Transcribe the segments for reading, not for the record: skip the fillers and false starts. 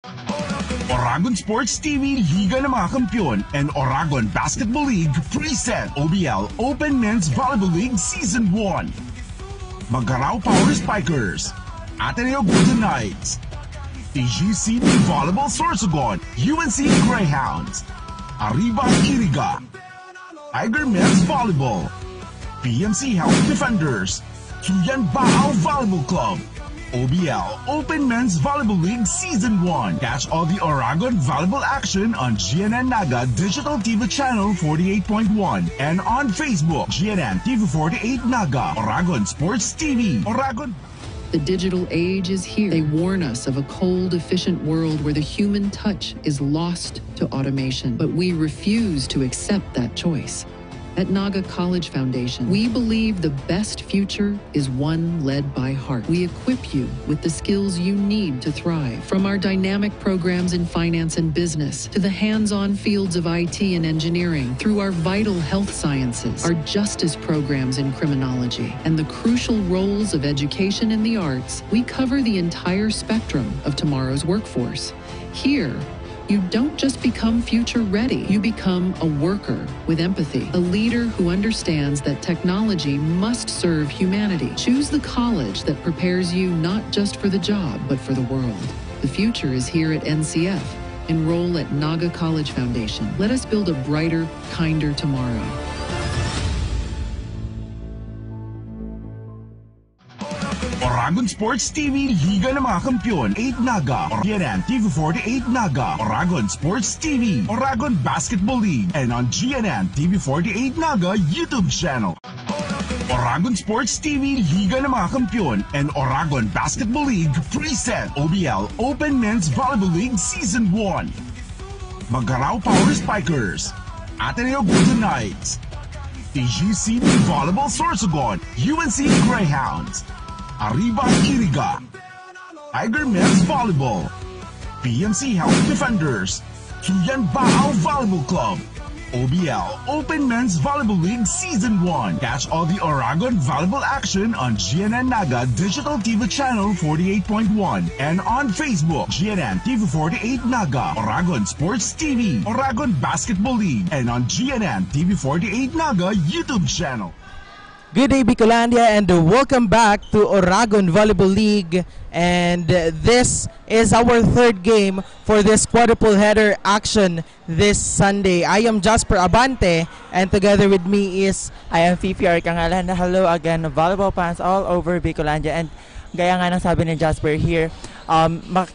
Oragon Sports TV Liga ng mga Kampiyon and Oragon Basketball League present OBL Open Men's Volleyball League Season 1. Magharaw Power Spikers, Ateneo Golden Knights, TGCB Volleyball Sorsogon, UNC Greyhounds, Arriba Iriga, Tiger Men's Volleyball, PMC Health Defenders, Suyan Baao Volleyball Club, OBL Open Men's Volleyball League Season 1. Catch all the Oragon volleyball action on GNN Naga Digital TV Channel 48.1 and on Facebook, GNN TV 48 Naga, Oragon Sports TV, Oragon. The digital age is here. They warn us of a cold, efficient world where the human touch is lost to automation. But we refuse to accept that choice. At Naga College Foundation, we believe the best future is one led by heart. We equip you with the skills you need to thrive. From our dynamic programs in finance and business, to the hands-on fields of IT and engineering, through our vital health sciences, our justice programs in criminology, and the crucial roles of education in the arts, we cover the entire spectrum of tomorrow's workforce. Here, you don't just become future ready, you become a worker with empathy, a leader who understands that technology must serve humanity. Choose the college that prepares you not just for the job, but for the world. The future is here at NCF. Enroll at Naga College Foundation. Let us build a brighter, kinder tomorrow. Oragon Sports TV Liga ng mga Kampiyon 8 Naga, GNN TV 48 Naga, Oragon Sports TV, Oragon Basketball League, and on GNN TV 48 Naga YouTube channel. Oragon Sports TV Liga ng mga Kampiyon and Oragon Basketball League present OBL Open Men's Volleyball League Season 1. Magharaw Power Spikers, Ateneo Golden Knights, TGCB Volleyball Sorsogon, UNC Greyhounds, Arriba Iriga, Tiger Men's Volleyball, PMC Health Defenders, Suyan Baao Volleyball Club, OBL Open Men's Volleyball League Season 1. Catch all the Oragon volleyball action on GNN Naga Digital TV Channel 48.1 and on Facebook, GNN TV 48 Naga, Oragon Sports TV, Oragon Basketball League, and on GNN TV 48 Naga YouTube channel. Good day, Bicolandia, and welcome back to Oragon Volleyball League. And this is our third game for this quadruple header action this Sunday. I am Jasper Abante, and together with me is... I am Fifi Arcangalan. Hello again, volleyball fans all over Bicolandia. And gaya nga ng sabi ni Jasper here,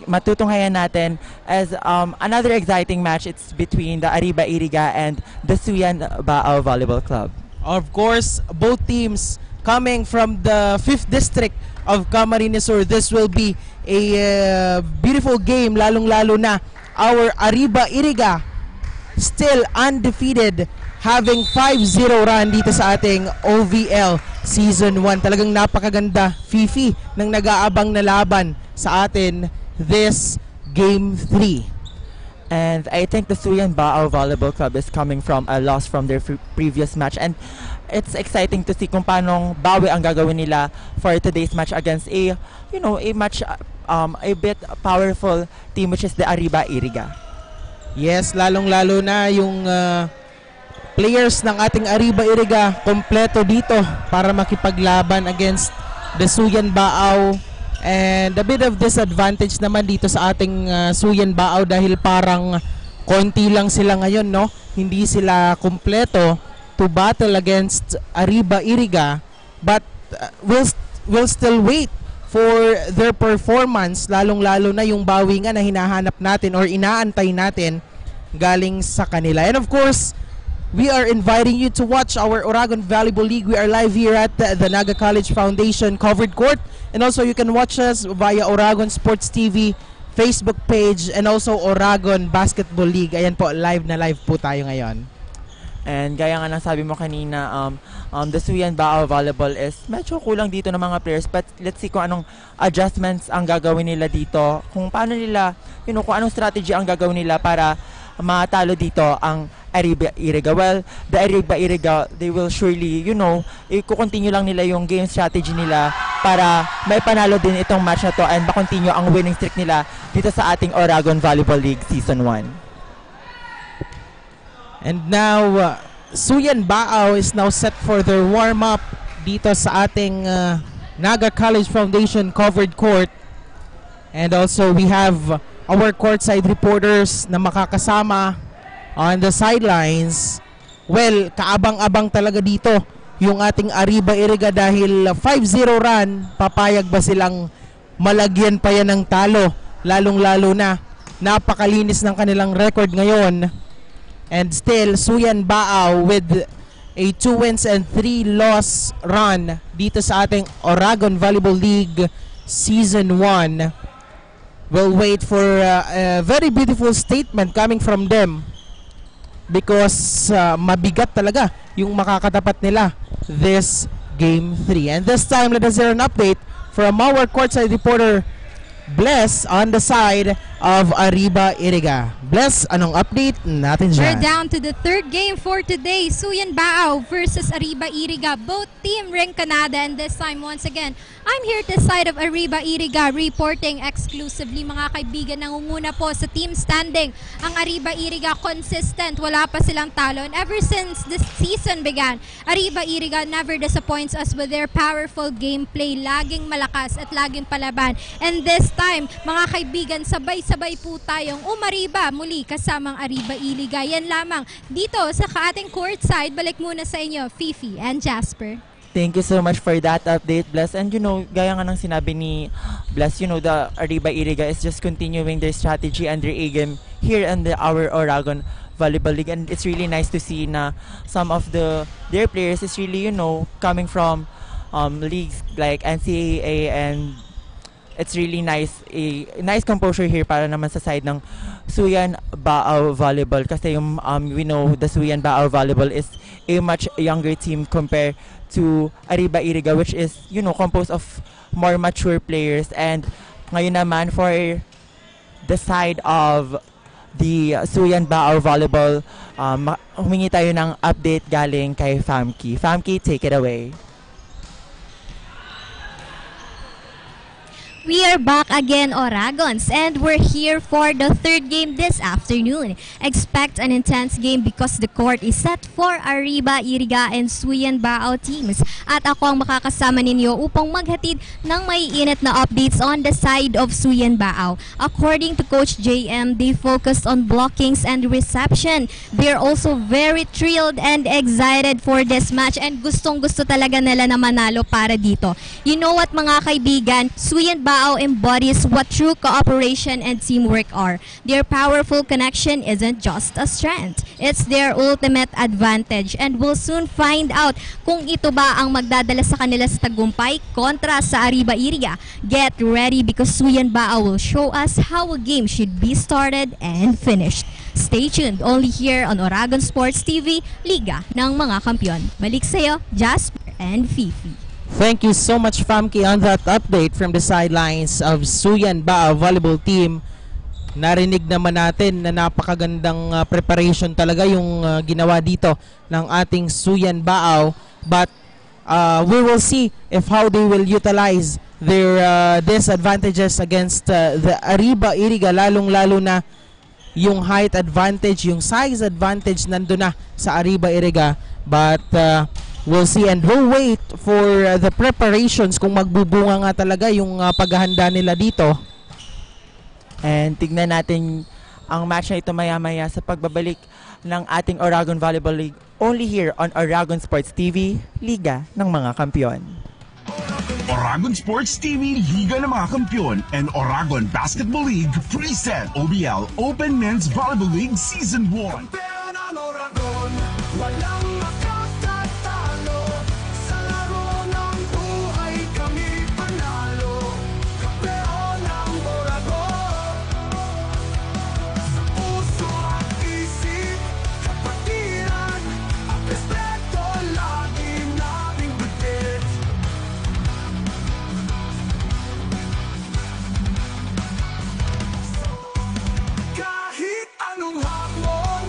matutunghayan natin as another exciting match. It's between the Arriba Iriga and the Suyan Baao Volleyball Club. Of course, both teams coming from the 5th District of Camarines Sur. This will be a beautiful game, lalong-lalo na our Arriba Iriga still undefeated, having 5-0 run dito sa ating OVL Season 1. Talagang napakaganda, Fifi, ng nag-aabang na laban sa atin this Game 3. And I think the Suyan Baao Volleyball Club is coming from a loss from their previous match, and it's exciting to see kung paanong bawi ang gagawin nila for today's match against a match a bit powerful team, which is the Arriba Iriga. Yes, lalong-lalo na yung players ng ating Arriba Iriga kompleto dito para makipaglaban against the Suyan Baao. And a bit of disadvantage naman dito sa ating Suyan Baao dahil parang konti lang sila ngayon, no? Hindi sila kumpleto to battle against Arriba Iriga, but we'll still wait for their performance, lalong-lalo na yung bawi nga na hinahanap natin or inaantay natin galing sa kanila. And of course, we are inviting you to watch our Oragon Volleyball League. We are live here at the Naga College Foundation covered court. And also you can watch us via Oragon Sports TV Facebook page and also Oragon Basketball League. Ayan po, live na live po tayo ngayon. And gaya nga ng sabi mo kanina, the Suyan Baao Volleyball is medyo kulang dito ng mga players, but let's see kung anong adjustments ang gagawin nila dito, kung paano nila, kung anong strategy ang gagawin nila para matalo dito ang Arriba Iriga. Well, the Arriba Iriga, they will surely, iko-continue lang nila yung game strategy nila para may panalo din itong match na to and makontinue ang winning streak nila dito sa ating Oragon Volleyball League Season 1. And now, Suyan Baaw is now set for their warm-up dito sa ating Naga College Foundation covered court. And also we have our courtside reporters na makakasama on the sidelines. Well, kaabang-abang talaga dito yung ating Arriba Iriga dahil 5-0 run. Papayag ba silang malagyan pa yan ng talo? Lalong-lalo na napakalinis ng kanilang record ngayon. And still, Suyan Baaw with a 2 wins and 3 loss run dito sa ating Oragon Volleyball League Season 1. We'll wait for a very beautiful statement coming from them because mabigat talaga yung makakatapat nila this Game 3. And this time, let us hear an update from our courtside reporter Bless on the side of Arriba Iriga. Bless, anong update natin dyan? We're down to the third game for today. Suyan Baaw versus Arriba Iriga. Both team ranked Canada, and this time once again, I'm here to the side of Arriba Iriga reporting exclusively, mga kaibigan. Nangunguna po sa team standing ang Arriba Iriga, consistent. Wala pa silang talo. And ever since the season began, Arriba Iriga never disappoints us with their powerful gameplay. Laging malakas at laging palaban. And this time, mga kaibigan, sabay-sabay po tayong umariba muli kasamang Arriba Iriga. Yan lamang dito sa ating courtside. Balik muna sa inyo, Fifi and Jasper. Thank you so much for that update, Bless. And gaya nga ng sinabi ni Bless, the Arriba Iriga is just continuing their strategy and their A-game here in our Oragon Volleyball League. And it's really nice to see na some of their players is really, coming from leagues like NCAA, and it's really nice, a nice composure here para naman sa side ng Suyan Baaw Volleyball, kasi we know the Suyan Baaw Volleyball is a much younger team compared to Arriba Iriga, which is composed of more mature players. And ngayon naman for the side of the Suyan Baaw Volleyball, humingi tayo ng update galing kay Famke. Famke, take it away. We are back again, Oragons, and we're here for the third game this afternoon. Expect an intense game because the court is set for Arriba Iriga and Suyan Baaw teams. At ako ang makakasama ninyo upang maghatid ng maiinit na updates on the side of Suyan Baaw. According to Coach JM, they focused on blockings and reception. They're also very thrilled and excited for this match, and gustong-gusto talaga nila na manalo para dito. You know what, mga kaibigan, Suyan Baaw embodies what true cooperation and teamwork are. Their powerful connection isn't just a strength. It's their ultimate advantage, and we'll soon find out kung ito ba ang magdadala sa kanila sa tagumpay kontra sa Arriba Iriga. Get ready because Suyan Baaw will show us how a game should be started and finished. Stay tuned only here on Oragon Sports TV, Liga ng mga Kampiyon. Balik sa'yo, Jasper and Fifi. Thank you so much, Famke, on that update from the sidelines of Suyan Baaw Volleyball Team. Narinig naman natin na napakagandang preparation talaga yung ginawa dito ng ating Suyan Baaw. But we will see if how they will utilize their disadvantages against the Arriba Iriga, lalong-lalo na yung height advantage, yung size advantage nandun na sa Arriba Iriga. But we'll see, and we'll wait for the preparations kung magbubunga nga talaga yung paghahanda nila dito. And tignan natin ang match na ito maya-maya sa pagbabalik ng ating Oragon Volleyball League only here on Oragon Sports TV, Liga ng mga Kampiyon. Oragon Sports TV, Liga ng mga Kampiyon, and Oragon Basketball League present OBL Open Men's Volleyball League Season 1. Kampeon ang Oragon, walang makakatalo. Sa laro ng buhay kami panalo. Kampeon ang Oragon. Sa puso at isip, kapatiran, ang respeto lagi naming bigit. Kahit anong hamon,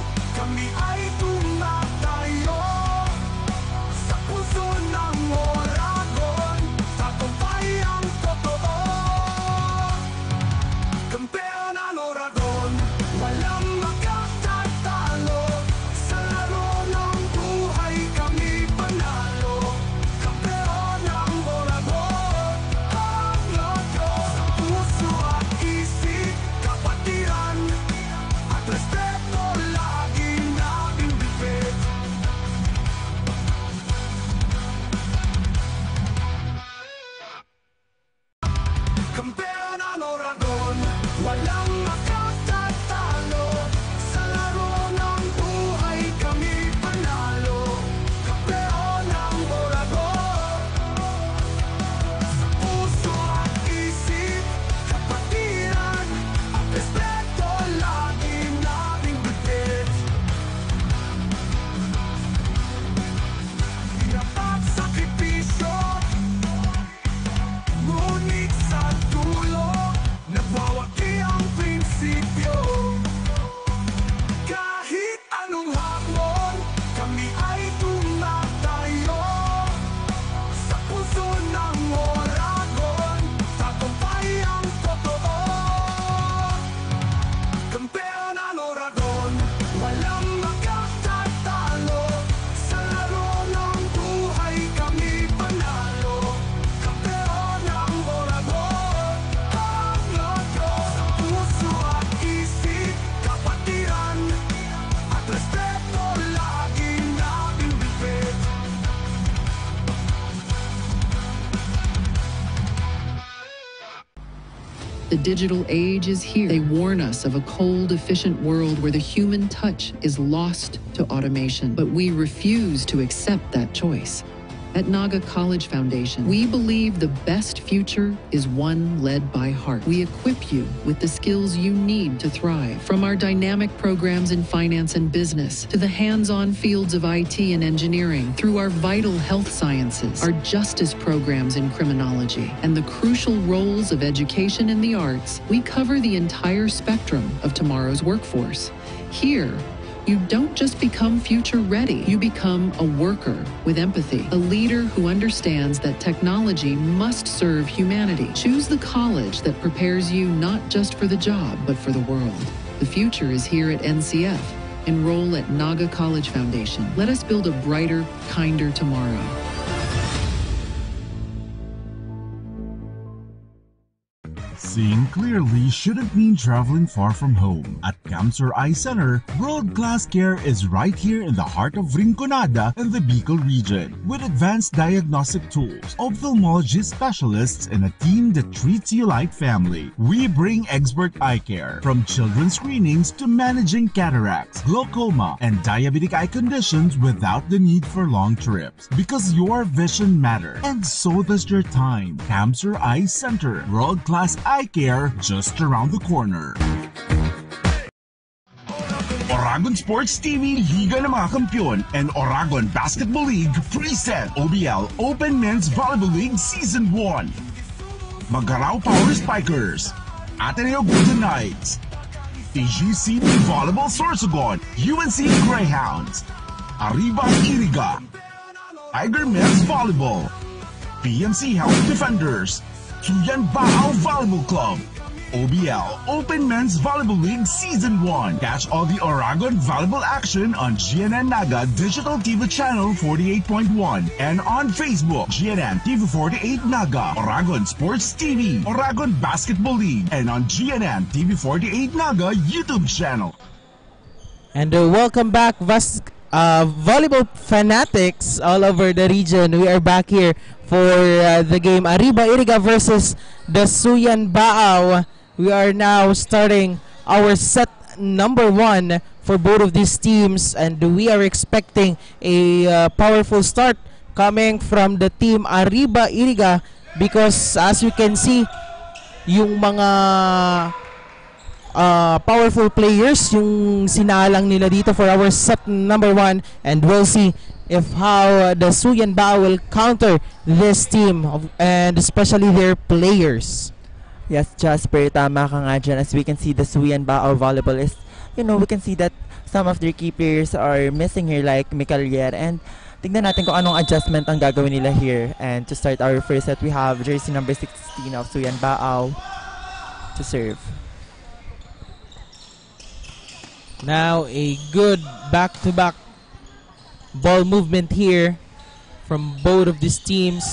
The digital age is here. They warn us of a cold, efficient world where the human touch is lost to automation. But we refuse to accept that choice. At Naga College Foundation, we believe the best future is one led by heart. We equip you with the skills you need to thrive. From our dynamic programs in finance and business, to the hands-on fields of IT and engineering, through our vital health sciences, our justice programs in criminology, and the crucial roles of education in the arts, we cover the entire spectrum of tomorrow's workforce. Here, you don't just become future ready, you become a worker with empathy, a leader who understands that technology must serve humanity. Choose the college that prepares you not just for the job, but for the world. The future is here at NCF. Enroll at Naga College Foundation. Let us build a brighter, kinder tomorrow. Seeing clearly shouldn't mean traveling far from home. At Camsur Eye Center, world-class care is right here in the heart of Rinconada and the Bicol region. With advanced diagnostic tools, ophthalmology specialists, and a team that treats you like family, we bring expert eye care. From children's screenings to managing cataracts, glaucoma, and diabetic eye conditions without the need for long trips. Because your vision matters, and so does your time. Camsur Eye Center, world-class eye care just around the corner. Oragon Sports TV Liga ng mga Kampiyon and Oragon Basketball League present OBL Open Men's Volleyball League Season 1. Magarao Power Spikers, Ateneo Golden Knights, TGC Volleyball Sorsogon, UNC Greyhounds, Arriba Iriga, Tiger Men's Volleyball, PMC Health Defenders, Suyan Baao Volleyball Club, OBL Open Men's Volleyball League Season 1. Catch all the Oragon volleyball action on GNN Naga Digital TV Channel 48.1 and on Facebook, GNN TV 48 Naga, Oragon Sports TV, Oragon Basketball League, and on GNN TV 48 Naga YouTube channel. And welcome back, volleyball fanatics all over the region. We are back here for the game Arriba Iriga versus the Suyan Baao. We are now starting our set number 1 for both of these teams, and we are expecting a powerful start coming from the team Arriba Iriga, because as you can see, yung mga powerful players yung sinalang nila dito for our set number 1, and we'll see if how the Suyan Baao will counter this team and especially their players. Yes, Jasper, tama ka nga dyan. As we can see, the Suyan Baao volleyball is, we can see that some of their key players are missing here, like Micalier, and tignan natin kung anong adjustment ang gagawin nila here. And to start our first set, we have jersey number 16 of Suyan Baao to serve. Now a good back-to-back ball movement here from both of these teams,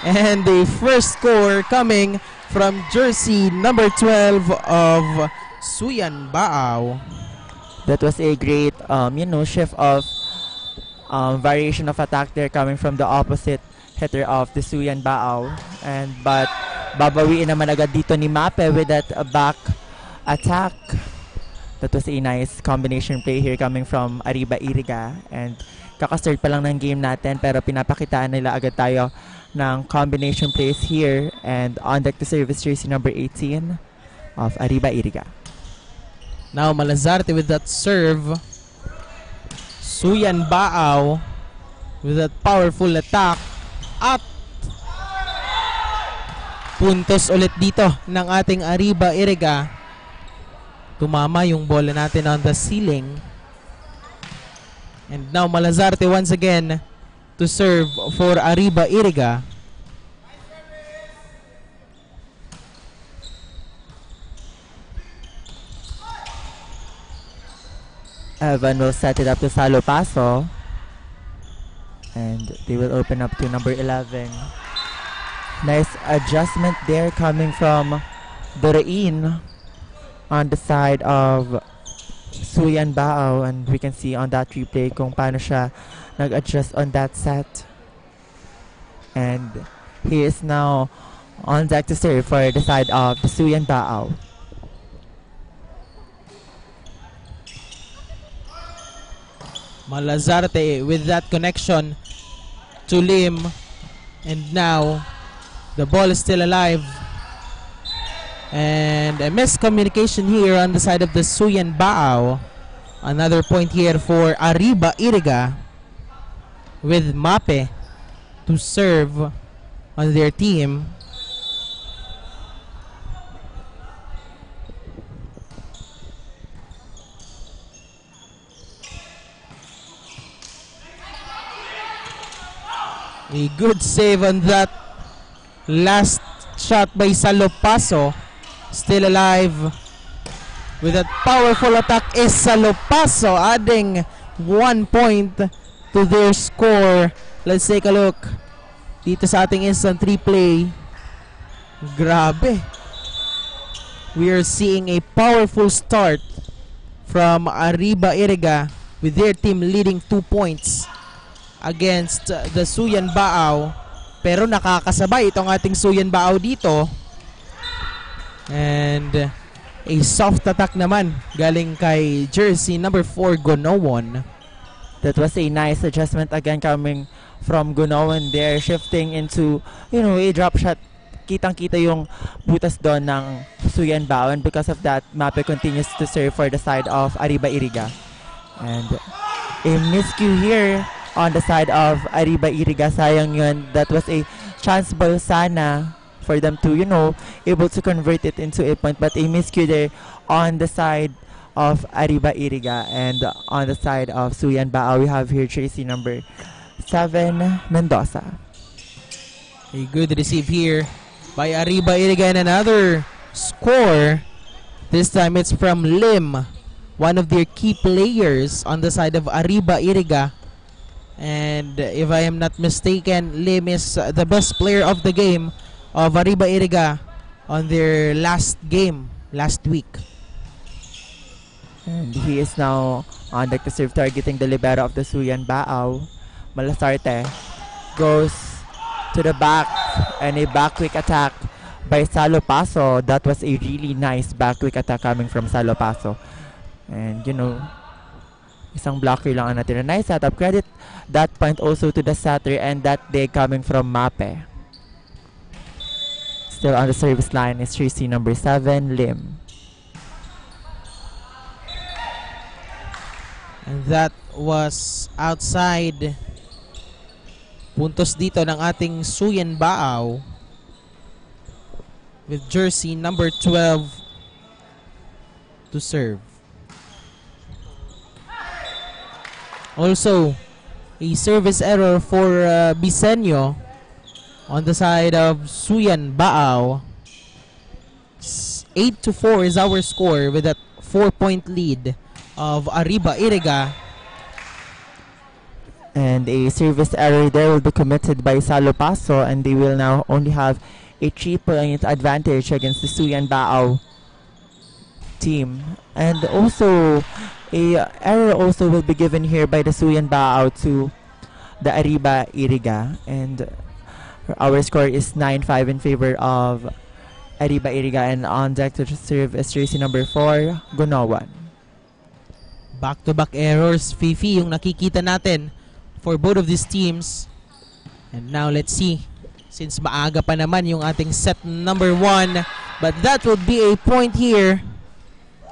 and the first score coming from jersey number 12 of Suyan Baao. That was a great shift of variation of attack there coming from the opposite hitter of the Suyan Baao, but babawiin naman agad dito ni Mape with that back attack. That was a nice combination play here coming from Arriba Iriga, and kakastart pa lang ng game natin pero pinapakitaan nila agad tayo ng combination plays here. And on deck to service jersey number 18 of Arriba Iriga. Now Malazarte with that serve. Suyan Baao with that powerful attack, at puntos ulit dito ng ating Arriba Iriga. Tumama yung bola natin on the ceiling. And now Malazarte once again to serve for Arriba Iriga. Evan will set it up to Salo Paso, and they will open up to number 11. Nice adjustment there coming from Dorain on the side of Suyan Baao, and we can see on that replay kung paano siya nag-adjust on that set. And he is now on deck to serve for the side of the Suyan Baao. Malazarte with that connection to Lim. And now, the ball is still alive. And a miscommunication here on the side of the Suyan Baao. Another point here for Arriba Iriga with Mape to serve on their team. A good save on that last shot by Salopaso. Still alive with that powerful attack is Salopaso, adding 1 point to their score. Let's take a look dito sa ating instant replay. Grabe. We are seeing a powerful start from Arriba Iriga with their team leading 2 points against the Suyan Baao. Pero nakakasabay itong ating Suyan Baao dito. And a soft attack naman galing kay jersey number 4 Gonowon. That was a nice adjustment again coming from Gonowon there, shifting into, a drop shot. Kitang-kita yung butas doon ng Suyan Baao, and because of that, Mape continues to serve for the side of Arriba Iriga. And a miscue here on the side of Arriba Iriga. Sayang yun. That was a chance ball sana for them to, able to convert it into a point. But a miscue there on the side of Arriba Iriga. And on the side of Suyan Baao, we have here jersey number 7, Mendoza. A good receive here by Arriba Iriga, and another score. This time it's from Lim, one of their key players on the side of Arriba Iriga. And if I am not mistaken, Lim is the best player of the game of Arriba Iriga on their last game last week. And he is now on deck to serve, targeting the libero of the Suyan Baao. Malazarte goes to the back, and a back quick attack by Salopaso. That was a really nice back quick attack coming from Salopaso. And isang blocker lang ang natira. Nice setup. Credit that point also to the setter, and that day coming from Mape. Still on the service line is jersey number 7, Lim. And that was outside. Puntos dito ng ating Suyan Baao with jersey number 12 to serve. Also, a service error for Bisenyo on the side of Suyan Baao. 8-4 is our score with that 4-point lead of Arriba Iriga. And a service error there will be committed by Salopaso, and they will now only have a 3-point advantage against the Suyan Baao team. And also, a error also will be given here by the Suyan Baao to the Arriba Iriga, and our score is 9-5 in favor of Arriba Iriga. And on deck to serve is jersey number 4, Gonowon. Back-to-back errors, Fifi, yung nakikita natin for both of these teams. And now let's see, since maaga pa naman yung ating set number 1, but that would be a point here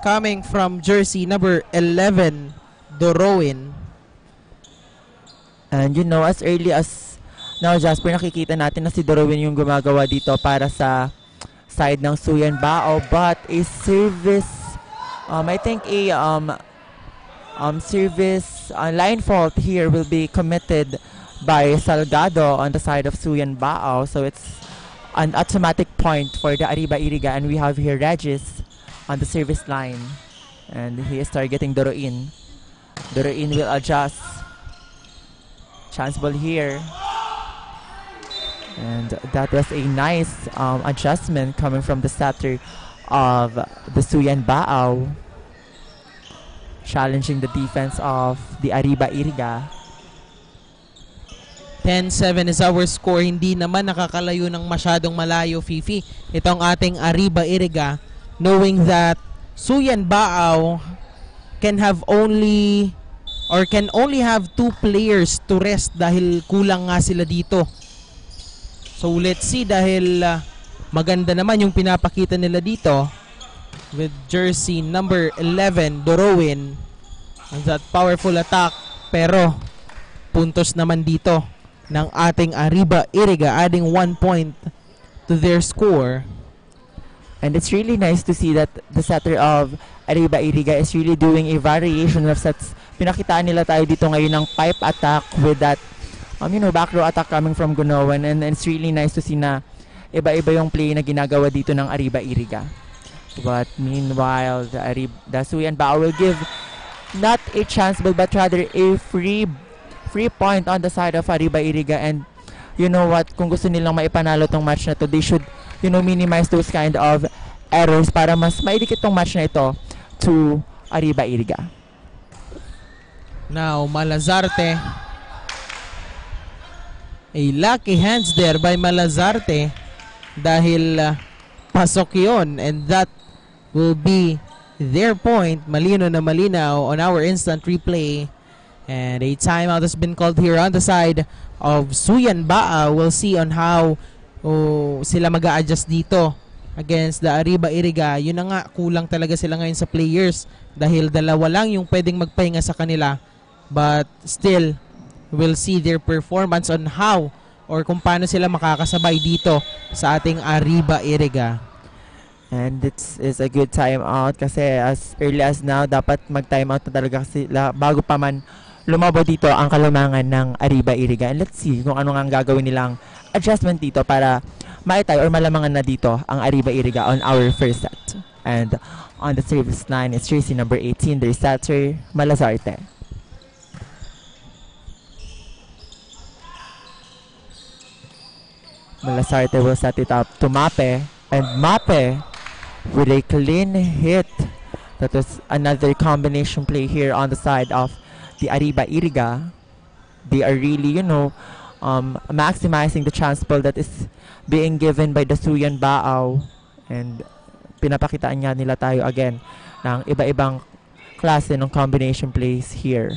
coming from jersey number 11, Dorowin. And as early as now, Jasper, nakikita natin na si Dorowin yung gumagawa dito para sa side ng Suyan Baao, but a service, I think a service line fault here will be committed by Salgado on the side of Suyan Baao. So it's an automatic point for the Arriba Iriga, and we have here Regis on the service line, and he is targeting Doroin. Doroin will adjust. Chance ball here, and that was a nice adjustment coming from the setter of the Suyan Baao, challenging the defense of the Arriba Iriga. 10-7 is our score. Hindi naman nakakalayo ng masyadong malayo, Fifi. Itong ating Arriba Iriga, knowing that Suyan Baaw can only have 2 players to rest dahil kulang nga sila dito. So let's see, dahil maganda naman yung pinapakita nila dito with jersey number 11, Dorowin, and that powerful attack, pero puntos naman dito ng ating Arriba Iriga, adding 1 point to their score. And it's really nice to see that the setter of Arriba Iriga is really doing a variation of sets. Pinakitaan nila tayo dito ngayon ng pipe attack with that back row attack coming from Gunawan, and it's really nice to see na iba-iba yung play na ginagawa dito ng Arriba Iriga. But meanwhile, the Suyan Baaw will give not a chance but rather a free point on the side of Arriba Iriga. And you know what, kung gusto nilang maipanalo tong match na to, they should minimize those kind of errors para mas maidikit tong match na ito to Arriba Iriga. Now Malazarte, a lucky hands there by Malazarte dahil pasok yun, and that will be their point. Malino na malinaw on our instant replay. And a timeout has been called here on the side of Suyan Baaw. We'll see on how sila mag-a-adjust dito against the Arriba Iriga. Yun na nga, kulang talaga sila ngayon sa players dahil dalawa lang yung pwedeng magpahinga sa kanila. But still, we'll see their performance on how or kung paano sila makakasabay dito sa ating Arriba Iriga. And it's a good timeout kasi as early as now, dapat mag-timeout na talaga sila bago pa man lumabo dito ang kalamangan ng Arriba Iriga. And let's see kung ano nga gagawin nilang adjustment dito para maitay or malamangan na dito ang Arriba Iriga on our first set. And on the service line, it's jersey number 18, their setter, Malazarte. Malazarte will set it up to Mape. And Mape with a clean hit. That was another combination play here on the side of the Arriba Iriga. They are really, maximizing the chance ball that is being given by the Suyan Baaw. And pinapakitaan nga nila tayo again ng iba-ibang klase ng combination plays here.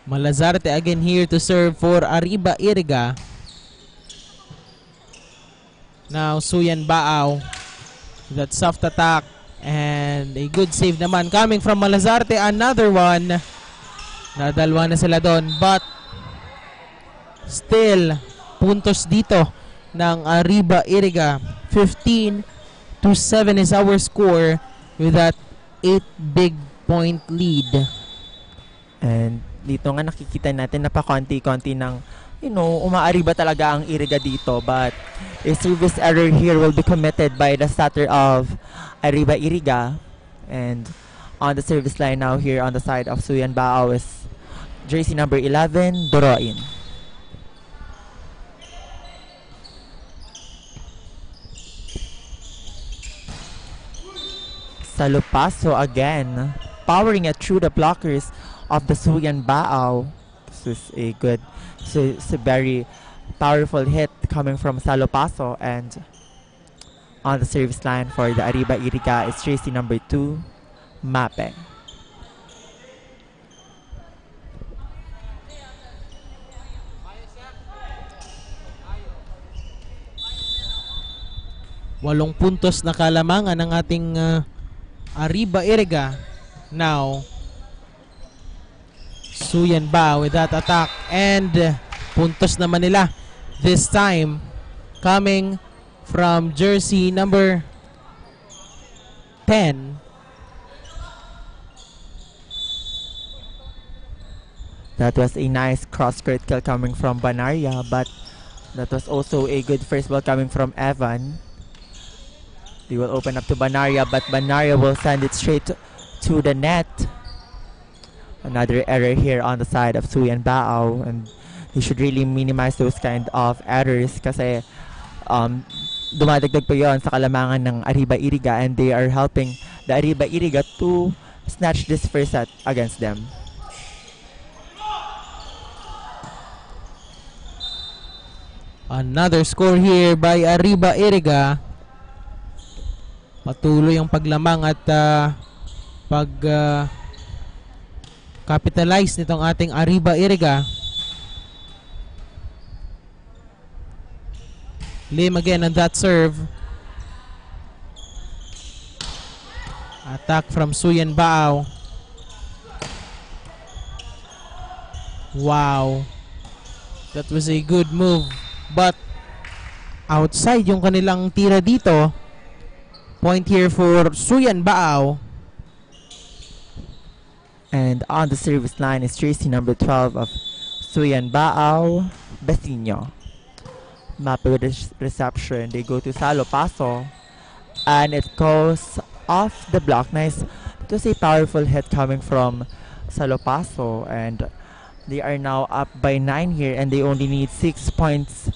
Malazarte again here to serve for Arriba Iriga. Now Suyan Baaw, that soft attack and a good save naman coming from Malazarte. Another one. Nadalwa na sila doon, but still puntos dito ng Arriba Iriga. 15-7 is our score with that 8 big point lead. And dito nga nakikita natin na pa konti-konti ng umaariba talaga ang Iriga dito, but a service error here will be committed by the starter of Arriba Iriga. And on the service line now here on the side of Suyan Baaw is jersey number 11, Doroin. Salupaso again, powering it through the blockers of the Suyan Baaw. This is a good, it's a very powerful hit coming from Salupaso. And on the service line for the Arriba Iriga is jersey number 2, Mape. Walong puntos na kalamangan ng ating Arriba Iriga. Now Suyan Baaw with that attack, and puntos naman nila this time coming from jersey number 10. That was a nice cross-court kill coming from Banaria, but that was also a good first ball coming from Evan. They will open up to Banaria, but Banaria will send it straight to the net. Another error here on the side of Suyan Baaw, and they should really minimize those kind of errors kasi dumadagdag pa yon sa kalamangan ng Arriba Iriga, and they are helping the Arriba Iriga to snatch this first set against them. Another score here by Arriba Iriga. Patuloy ang paglamang at capitalize nitong ating Arriba Iriga. Lim again on that serve. Attack from Suyan Baao. Wow. That was a good move. But outside yung kanilang tira dito. Point here for Suyan Baao. And on the service line is jersey number 12 of Suyan Baao, Besino. Map with reception. They go to Salo Paso. And it goes off the block. Nice. It was a powerful hit coming from Salo Paso. And they are now up by 9 here. And they only need 6 points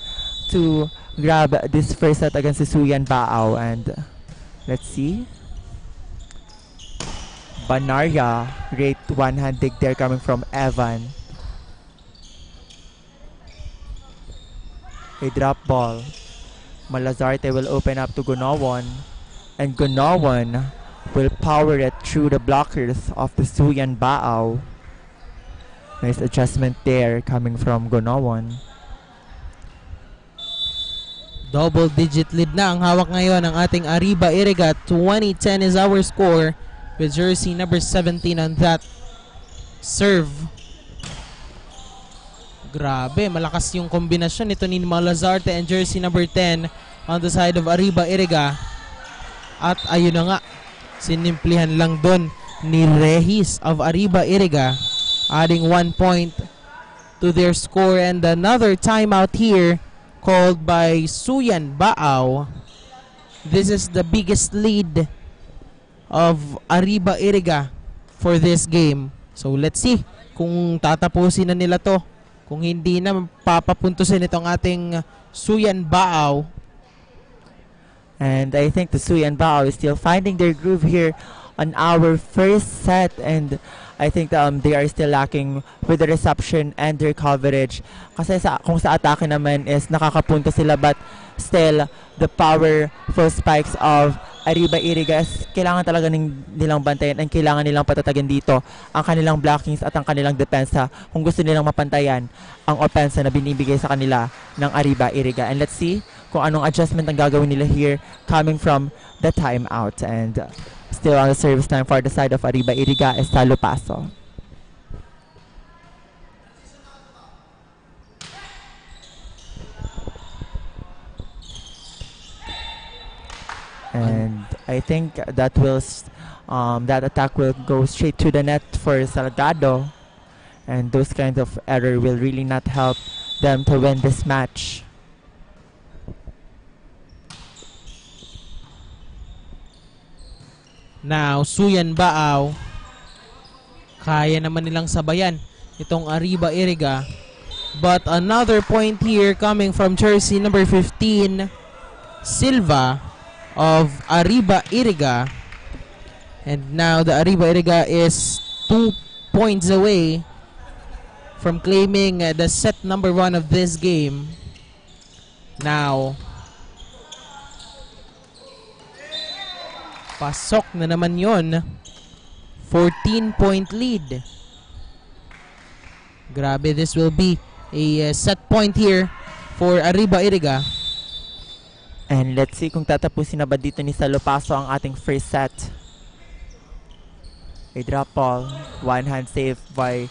to grab this first set against the Suyan Baao. And let's see. Banaria, great one-hand dig there coming from Evan. A drop ball. Malazarte will open up to Gunawon. And Gunawon will power it through the blockers of the Suyan Baao. Nice adjustment there coming from Gunawon. Double-digit lead na ang hawak ngayon ng ating Arriba Iriga. 20-10 is our score with jersey number 17 on that serve. Grabe, malakas yung kombinasyon nito ni Malazarte and jersey number 10 on the side of Arriba Iriga. At ayun na nga, sinimplihan lang doon ni Regis of Arriba Iriga, adding 1 point to their score. And another timeout here called by Suyan Baao. This is the biggest lead of Arriba Iriga for this game. So let's see kung tatapusin na nila to. Kung hindi na, papapuntusin itong ating Suyan Baao. And I think the Suyan Baao is still finding their groove here on our first set. And I think they are still lacking with the reception and their coverage. Kasi kung sa atake naman is nakakapunta sila, but still the powerful spikes of Arriba Iriga is kailangan talaga nilang bantayan and kailangan nilang patatagin dito ang kanilang blockings at ang kanilang depensa kung gusto nilang mapantayan ang opensa na binibigay sa kanila ng Arriba Iriga. And let's see kung anong adjustment ang gagawin nila here coming from the timeout. And still on the service time for the side of Arriba Iriga is Salo Paso. And I think that will that attack will go straight to the net for Salgado, and those kinds of error will really not help them to win this match. Now, Suyan Baao, kaya naman nilang sabayan itong Arriba Iriga. But another point here coming from jersey number 15, Silva of Arriba Iriga. And now the Arriba Iriga is 2 points away from claiming the set number 1 of this game. Now, pasok na naman yon. 14-point lead. Grabe, this will be a set point here for Arriba Iriga. And let's see kung tatapusin na ba dito ni Salo Paso ang ating first set. A drop ball, one hand save by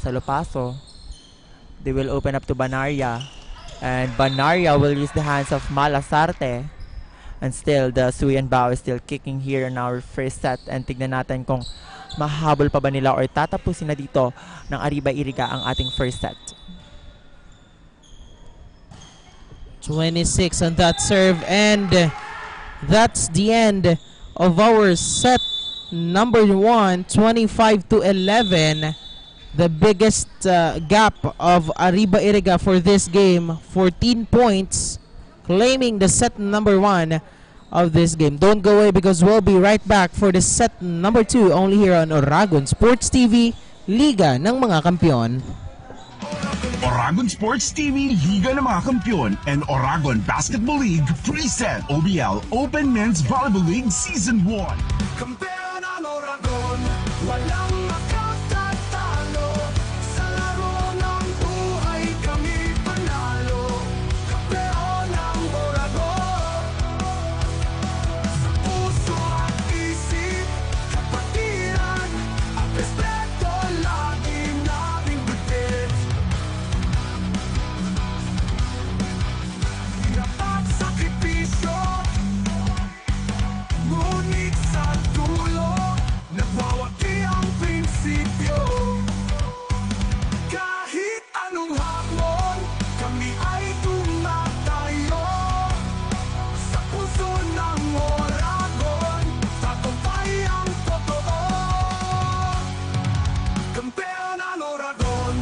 Salo Paso. They will open up to Banaria. And Banaria will use the hands of Malazarte. And still, the Suyan Baao is still kicking here in our first set. And tignan natin kung mahabol pa ba nila or tatapusin na dito ng Arriba Iriga ang ating first set. 26 on that serve, and that's the end of our set number 1, 25-11. The biggest gap of Arriba Iriga for this game, 14 points, claiming the set number 1 of this game. Don't go away because we'll be right back for the set number 2 only here on Oragon Sports TV, Liga ng mga Kampiyon. Oragon Sports TV Liga ng mga Kampiyon and Oragon Basketball League Preset OBL Open Men's Volleyball League Season 1. Kampeon ang Oragon, walang makatatalo. Sa laro ng buhay kami panalo. Kampeon ang Oragon. Sa puso at isip, kapatiran, at respeto lagi naming bitbit. Hirap at sakripisyo, ngunit sa dulo, nagwawagi ang prinsipyo. Kahit anong hamon, kami ay tumatayo. Sa puso ng Oragon, tagumpay ang totoo. Kampeon ang Oragon,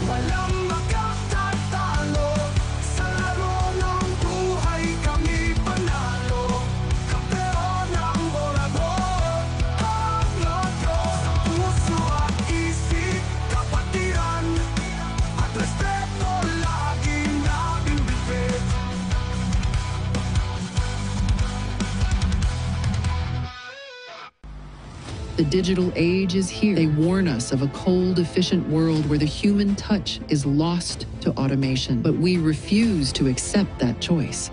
walang makatatalo. Sa laro ng buhay kami panalo. Kampeon ang Oragon, ang loto. Sa puso at isip, kapatiran, at respeto lagi namin bitbit. The digital age is here. They warn us of a cold, efficient world where the human touch is lost to automation. But we refuse to accept that choice.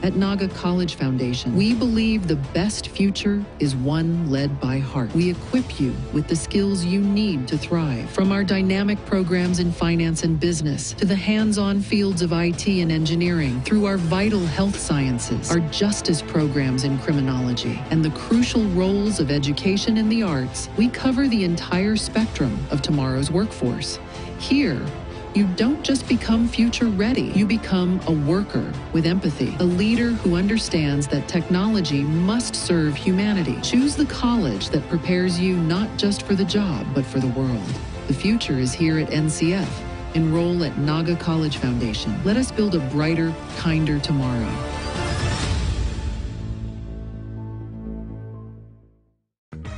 At Naga College Foundation, we believe the best future is one led by heart. We equip you with the skills you need to thrive. From our dynamic programs in finance and business, to the hands-on fields of IT and engineering, through our vital health sciences, our justice programs in criminology, and the crucial roles of education in the arts, we cover the entire spectrum of tomorrow's workforce. Here, you don't just become future ready, you become a worker with empathy, a leader who understands that technology must serve humanity. Choose the college that prepares you not just for the job, but for the world. The future is here at NCF. Enroll at Naga College Foundation. Let us build a brighter, kinder tomorrow.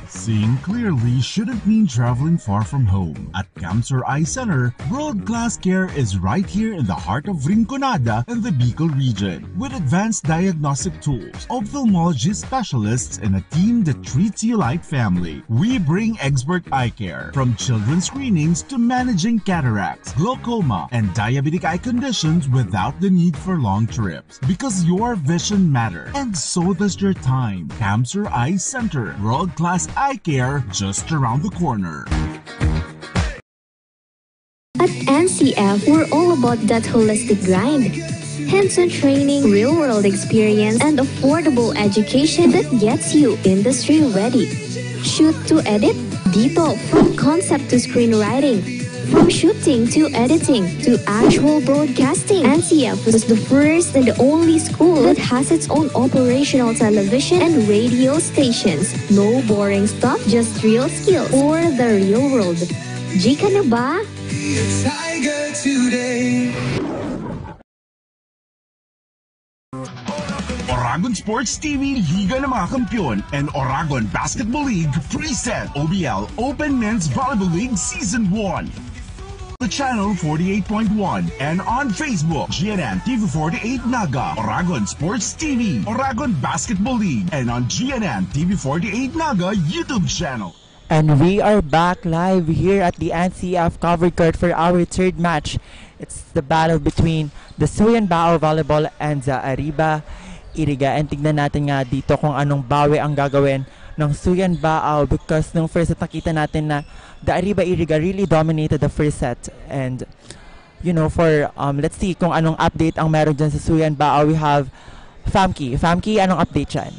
Seeing clearly shouldn't mean traveling far from home. At Camsur Eye Center, world-class care is right here in the heart of Rinconada and the Bicol region. With advanced diagnostic tools, ophthalmology specialists, and a team that treats you like family, we bring expert eye care. From children's screenings to managing cataracts, glaucoma, and diabetic eye conditions without the need for long trips. Because your vision matters, and so does your time. Camsur Eye Center, world-class eye care just around the corner. At NCF, we're all about that holistic grind. Hands-on training, real-world experience, and affordable education that gets you industry ready. Shoot to edit, dito from concept to screenwriting. From shooting to editing to actual broadcasting, NCF was the first and the only school that has its own operational television and radio stations. No boring stuff, just real skills for the real world. Jika na ba? Tiger today. Oragon Sports TV Liga ng mga Kampiyon and Oragon Basketball League Preset OBL Open Men's Volleyball League Season 1. The channel 48.1 and on Facebook, GNN TV48 Naga, Oragon Sports TV, Oragon Basketball League, and on GNN TV48 Naga YouTube channel. And we are back live here at the NCF covered court for our third match. It's the battle between the Suyan Bao Volleyball and the Arriba Iriga. And tignan natin nga dito kung anong bawi ang gagawin ng Suyan Bao, because nung first set nakita natin na the Arriba Iriga really dominated the first set. And you know, for let's see kung anong update ang meron dyan sa Suyan Bao. We have Famke. Famke, anong update dyan?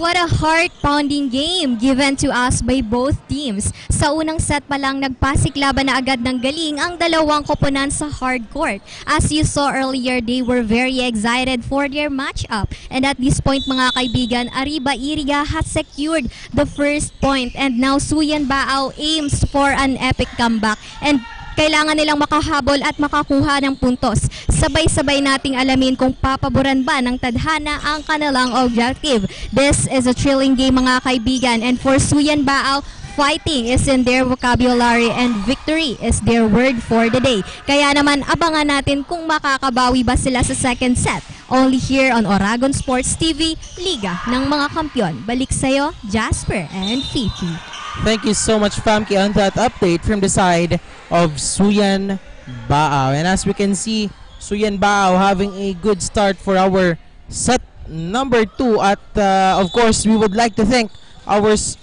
What a heart-pounding game given to us by both teams. Sa unang set pa lang, nagpasiklaban na agad ng galing ang dalawang koponan sa hard court. As you saw earlier, they were very excited for their matchup. And at this point, mga kaibigan, Arriba Iriga has secured the first point. And now Suyan Bao aims for an epic comeback. And kailangan nilang makahabol at makakuha ng puntos. Sabay-sabay nating alamin kung papaboran ba ng tadhana ang kanilang objective. This is a thrilling game, mga kaibigan. And for Suyan Bao, fighting is in their vocabulary and victory is their word for the day. Kaya naman abangan natin kung makakabawi ba sila sa second set. Only here on Oragon Sports TV, Liga ng mga Kampyon. Balik sa'yo, Jasper and Fifi. Thank you so much, Famke, on that update from the side of Suyan Baao. And as we can see, Suyan Baao having a good start for our set number 2. At of course, we would like to thank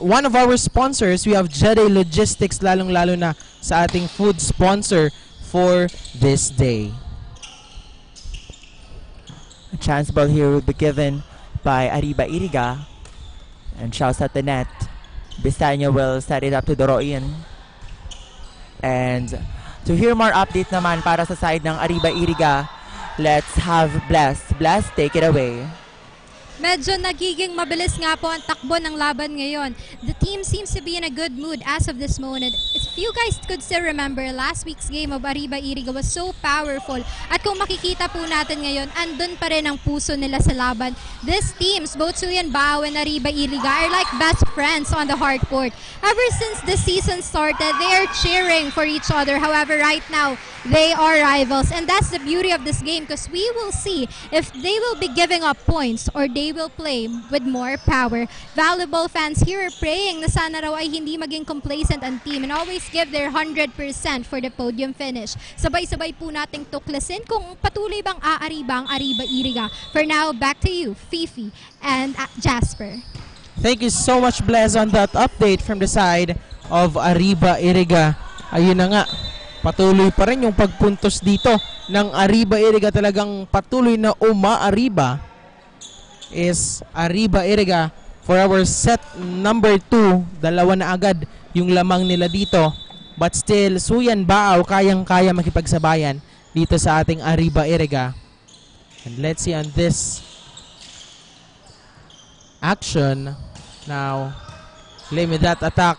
one of our sponsors. We have Jedi Logistics, lalong-lalo na sa ating food sponsor for this day. A chance ball here will be given by Arriba Iriga and shouts at the net. Bisanya will set it up to Doroin. And to hear more update naman para sa side ng Arriba Iriga, let's have Bless. Bless, take it away. Medyo nagiging mabilis nga po ang takbo ng laban ngayon. The team seems to be in a good mood as of this moment. If you guys could still remember, last week's game of Arriba Iriga was so powerful. At kung makikita po natin ngayon, andun pa rin ang puso nila sa laban. These teams, both Suyan Baao and Arriba Iriga, are like best friends on the hard court. Ever since the season started, they are cheering for each other. However, right now, they are rivals. And that's the beauty of this game because we will see if they will be giving up points or they will play with more power. Volleyball fans here are praying na sana raw ay hindi maging complacent ang team and always give their 100% for the podium finish. Sabay-sabay po nating tuklasin kung patuloy bang aariba ang Arriba Iriga. For now, back to you, Fifi and Jasper. Thank you so much, Bless, on that update from the side of Arriba Iriga. Ayun na nga, patuloy pa rin yung pagpuntos dito ng Arriba Iriga. Talagang patuloy na umaariba is Arriba Iriga for our set number 2. Dalawa na agad yung lamang nila dito. But still, Suyan Baao kayang-kaya makipagsabayan dito sa ating Arriba Iriga. And let's see on this action. Now, limit that attack.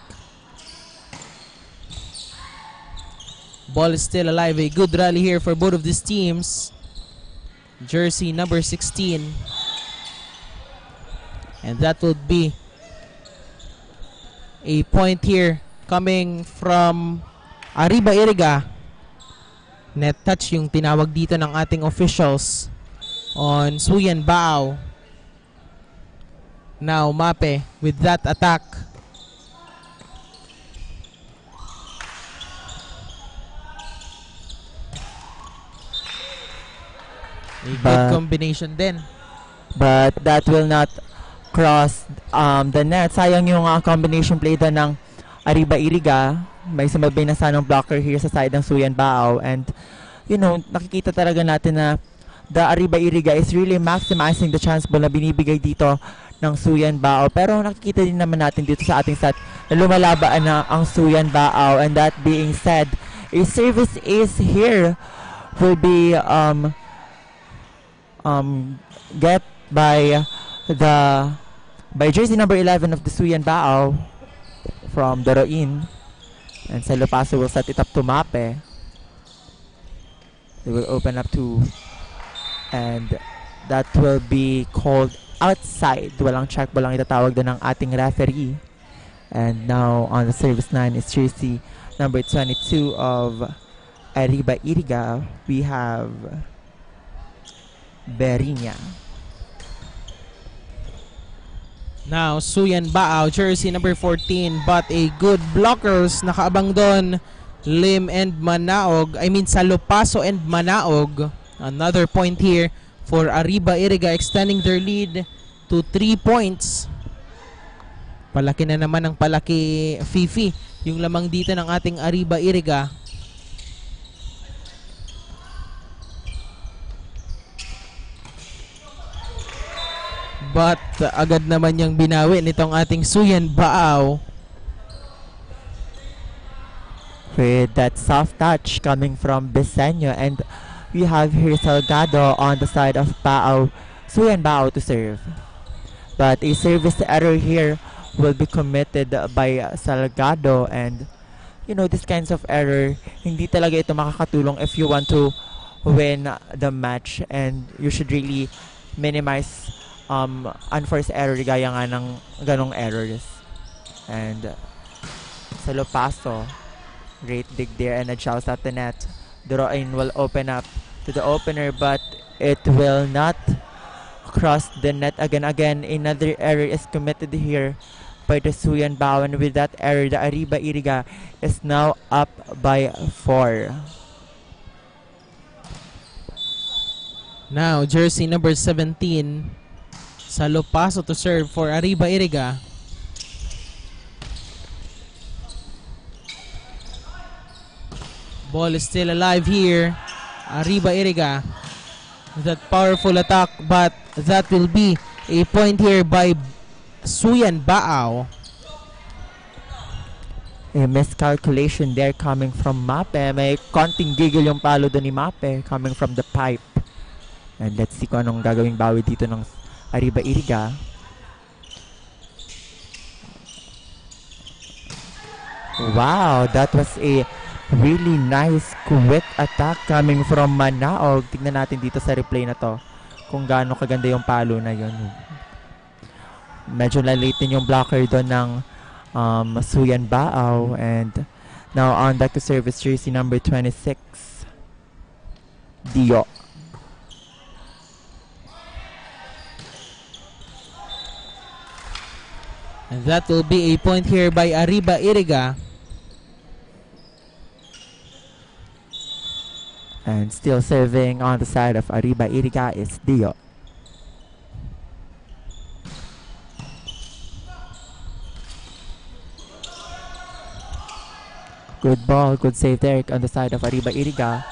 Ball is still alive. A good rally here for both of these teams. Jersey number 16. And that would be a point here coming from Arriba Iriga. Net touch yung tinawag dito ng ating officials on Suyan Baao. Now Mape with that attack. A good combination din. But that will not cross the net. Sayang yung combination play doon ng Arriba Iriga. May sumabay na sanang blocker here sa side ng Suyan Baao. And, you know, nakikita talaga natin na the Arriba Iriga is really maximizing the chance ball na binibigay dito ng Suyan Baao. Pero nakikita din naman natin dito sa ating set na lumalabaan na ang Suyan Baao. And that being said, a service ace here will be get by jersey number 11 of the Suyan Baao from Doroin. And Celopaso will set it up to Mape. They will open up to, and that will be called outside. Walang check ball lang itatawag doon ng ating referee. And now on the service line is jersey number 22 of Arriba Iriga. We have Berinya. Now, Suyan Baao, jersey number 14, but a good blockers. Nakaabang doon, Lim and Manaog. I mean, Salopaso and Manaog. Another point here for Arriba Iriga, extending their lead to 3 points. Palaki na naman ang palaki, Fifi, yung lamang dito ng ating Arriba Iriga. But agad naman yung binawi nitong ating Suyan Baao. With that soft touch coming from Bisenyo. And we have here Salgado on the side of Baao. Suyan Baao to serve. But a service error here will be committed by Salgado. And you know, this kinds of error, hindi talaga ito makakatulong if you want to win the match. And you should really minimize unforced error gaya nga ng ganong errors. And Salopaso. Great dig there and a joust at the net. Doroin will open up to the opener, but it will not cross the net again. Another error is committed here by the Suyan Bao, and with that error, the Arriba Iriga is now up by 4. Now, jersey number 17, Salopaso to serve for Arriba Iriga. Ball is still alive here. Arriba Iriga. That powerful attack, but that will be a point here by Suyan Bao. A miscalculation there coming from Mape. May konting giggle yung palo doon ni Mape coming from the pipe. And let's see kung anong gagawing bawi dito ng Arriba Iriga. Wow, that was a really nice quick attack coming from Manaog. Tignan natin dito sa replay na to kung gaano kaganda yung palo na yun. Medyo na-late din yung blocker doon ng Suyan Bao. And now on back to service, jersey number 26, Dio. And that will be a point here by Arriba Iriga. And still serving on the side of Arriba Iriga is Dio. Good ball, good save there on the side of Arriba Iriga.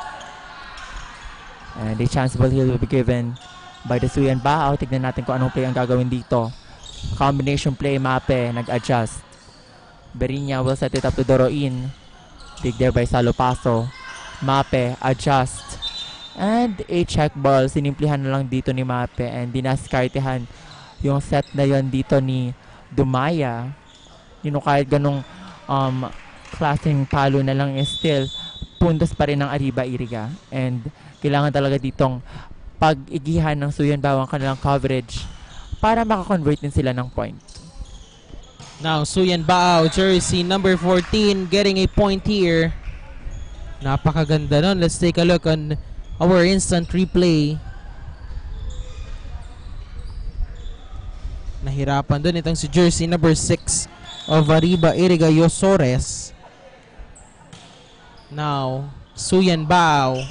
And a chanceable hill will be given by the Suyan Bao. Tignan natin kung anong play ang gagawin dito. Combination play, Mape, nag-adjust. Berinya will set it up to Doroin. Dig there by Salopaso. Mape, adjust. And a check ball. Sinimplihan na lang dito ni Mape. And dinaskartehan yung set na yon dito ni Dumaya. You know, kahit ganong klaseng palo na lang is still puntos pa rin ng Arriba Iriga. And kailangan talaga ditong pag-igihan ng Suyan Bao ang kanilang coverage para makakonvert din sila ng point. Now, Suyan Bao, jersey number 14, getting a point here. Napakaganda nun. Let's take a look on our instant replay. Nahirapan dun itong si jersey number 6 of Arriba Iriga, Yosores. Now, Suyan Bao.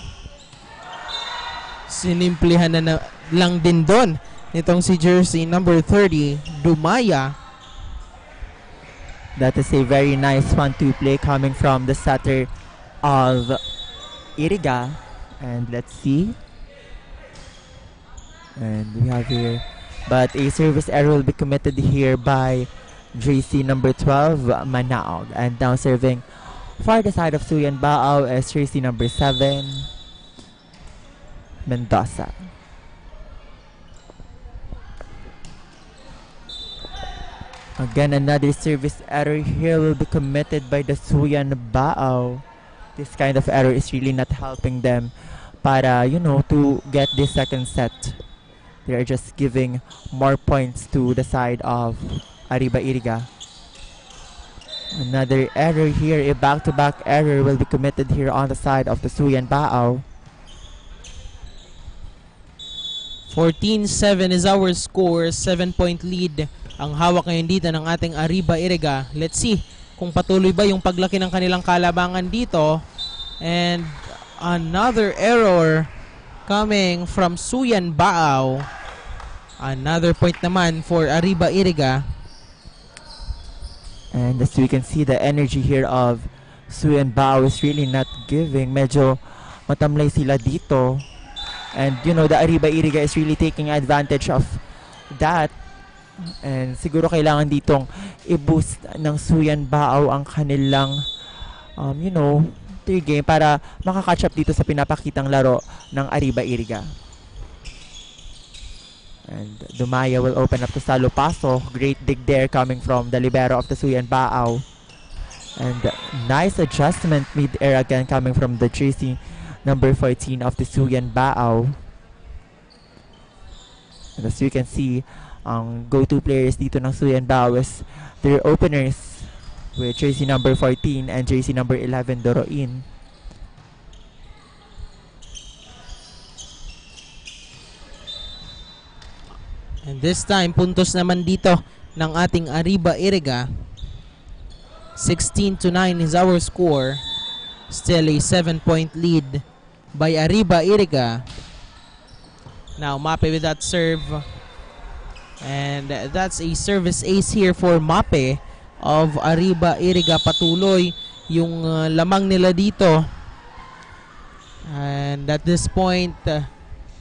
Sinimplihan na lang din dun itong si jersey number 30, Dumaya. That is a very nice 1-2 play coming from the setter of Iriga. And let's see. And we have here, but a service error will be committed here by jersey number 12, Manaog. And now serving for the side of Suyan Bao as jersey number 7, Mendoza. Again, another service error here will be committed by the Suyan Bao. This kind of error is really not helping them para, you know, to get this second set. They are just giving more points to the side of Arriba Iriga. Another error here, a back-to-back error will be committed here on the side of the Suyan Bao. 14-7 is our score. 7-point lead ang hawak ngayon dito ng ating Arriba Iriga. Let's see kung patuloy ba yung paglaki ng kanilang kalabangan dito. And another error coming from Suyan Bao. Another point naman for Arriba Iriga. And as we can see, the energy here of Suyan Bao is really not giving. Medyo matamlay sila dito. And you know, the Arriba Iriga is really taking advantage of that. And siguro kailangan ditong i-boost ng Suyan Bao ang kanilang, you know, third game para makakatch up dito sa pinapakitang laro ng Arriba Iriga. And Dumaya will open up to Salopaso. Great dig there coming from the libero of the Suyan Bao. And nice adjustment mid-air again coming from the jersey number 14 of the Suyan Bao. And as you can see, ang go-to players dito ng Suyan Bao is their openers. with jersey number 14 and jersey number 11 Doroin. And this time, puntos naman dito ng ating Arriba Iriga. 16-9 is our score. Still a 7-point lead by Arriba Iriga. Now, Mape with that serve. And that's a service ace here for Mape of Arriba Iriga. Patuloy yung lamang nila dito. And at this point,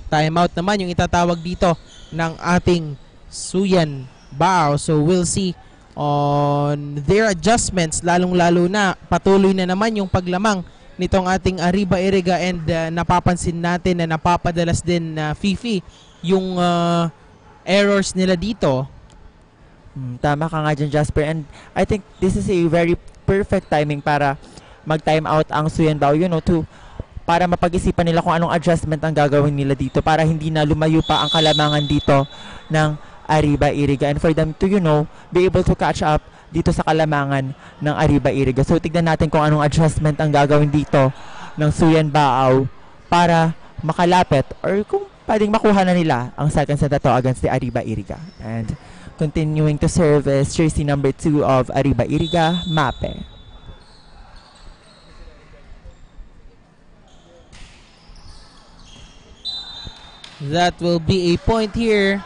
timeout naman yung itatawag dito ng ating Suyan Bao. So we'll see on their adjustments, lalong-lalo na patuloy na naman yung paglamang nitong ating Arriba Iriga, and napapansin natin na napapadalas din Fifi yung errors nila dito. Tama ka nga dyan, Jasper, and I think this is a very perfect timing para mag-time out ang Suyan Bao, para mapag-isipan nila kung anong adjustment ang gagawin nila dito para hindi na lumayo pa ang kalamangan dito ng Arriba Iriga, and for them to, be able to catch up dito sa kalamangan ng Arriba Iriga. So, tignan natin kung anong adjustment ang gagawin dito ng Suyan Bao para makalapit or kung pwedeng makuha na nila ang second set na to against the Arriba Iriga. And continuing to serve is jersey number 2 of Arriba Iriga, Mape. That will be a point here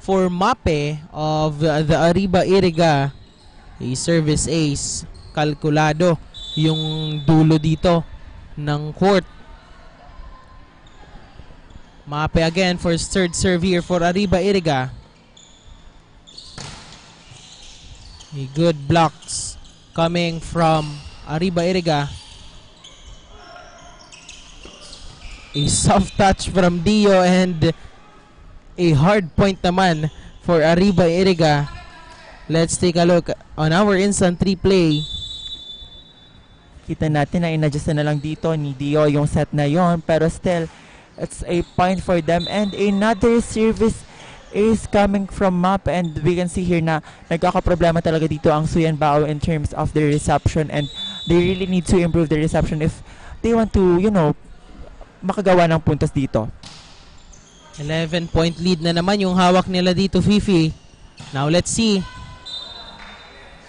for Mape of the Arriba Iriga. A service ace. Kalkulado yung dulo dito ng court. Mape again for his third serve here for Arriba Iriga. A good blocks coming from Arriba Iriga. A soft touch from Dio and a hard point naman for Arriba Iriga. Let's take a look on our instant replay. Kita natin na inadjust na lang dito ni Dio yung set na yon, pero still it's a point for them, and another service is coming from Map, and we can see here na nagkakaproblema talaga dito ang Suyan Bao in terms of their reception, and they really need to improve their reception if they want to, makagawa ng puntos dito. 11-point lead na naman yung hawak nila dito, Fifi. Now let's see.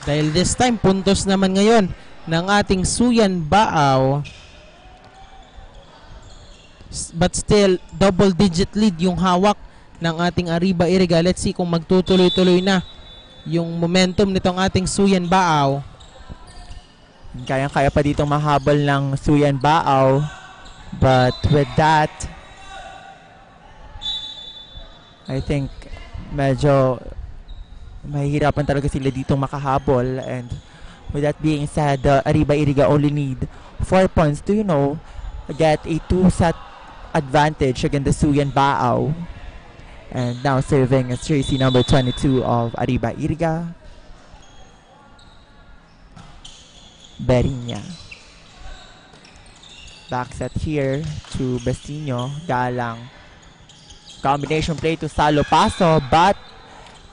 Dahil this time, puntos naman ngayon ng ating Suyan Bao. But still, double-digit lead yung hawak ng ating Arriba Iriga. Let's see kung magtutuloy-tuloy na yung momentum nitong ating Suyan Bao. Kayang-kaya pa ditong mahabol ng Suyan Bao. But with that, I think medyo mahihirapan talaga sila ditong makahabol. And with that being said, Arriba Iriga only need 4 points to, get a 2-set advantage against the Suyan Bao. And now serving is jersey number 22 of Arriba Iriga, Berinya. Back set here to Bestino. Galang. Combination play to Salo Paso, but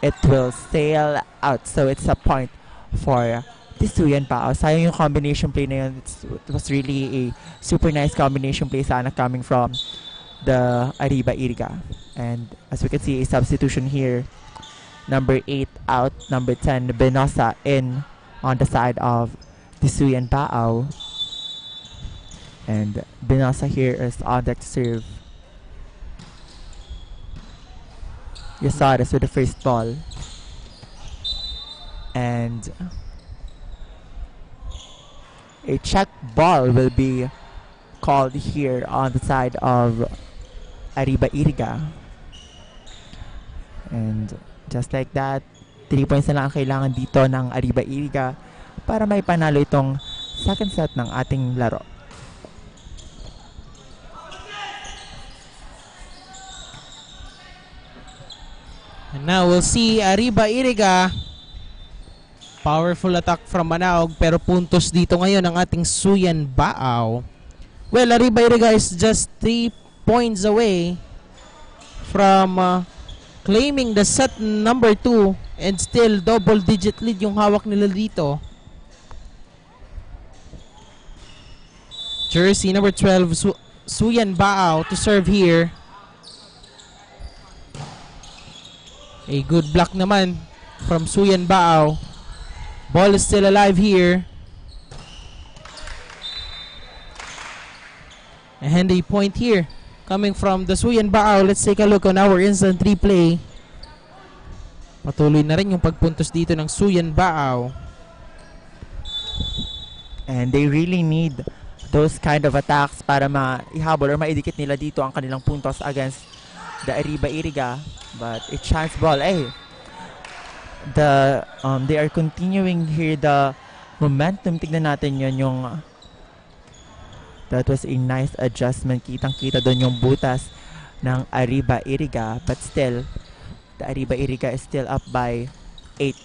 it will sail out. So it's a point for the Suyan Bao. Sayang yung combination play na yun. It was really a super nice combination play sana coming from the Arriba Iriga. And as we can see, a substitution here. Number 8 out, number 10 Benosa in on the side of the Suyan Bao. And Benosa here is on deck to serve. Yasares with the first ball. And a check ball will be called here on the side of Arriba Iriga. And just like that, 3 points na lang ang kailangan dito ng Arriba Iriga para may panalo itong second set ng ating laro. And now we'll see Arriba Iriga. Powerful attack from Manaog, pero puntos dito ngayon ang ating Suyan Bao. Well, Arriba Iriga is just 3 points away from claiming the set number 2 And still, double-digit lead yung hawak nila dito. Jersey number 12, Suyan Bao to serve here. A good block naman from Suyan Bao. Ball is still alive here. And a point here coming from the Suyan Bao. Let's take a look on our instant replay. Patuloy na rin yung pagpuntos dito ng Suyan Bao. And they really need those kind of attacks para maihabol or maidikit nila dito ang kanilang puntos against the Arriba Iriga. But a chance ball. They are continuing here the momentum. Tignan natin yun yung that was a nice adjustment. Kitang-kita doon yung butas ng Arriba Iriga. But still, the Arriba Iriga is still up by 8.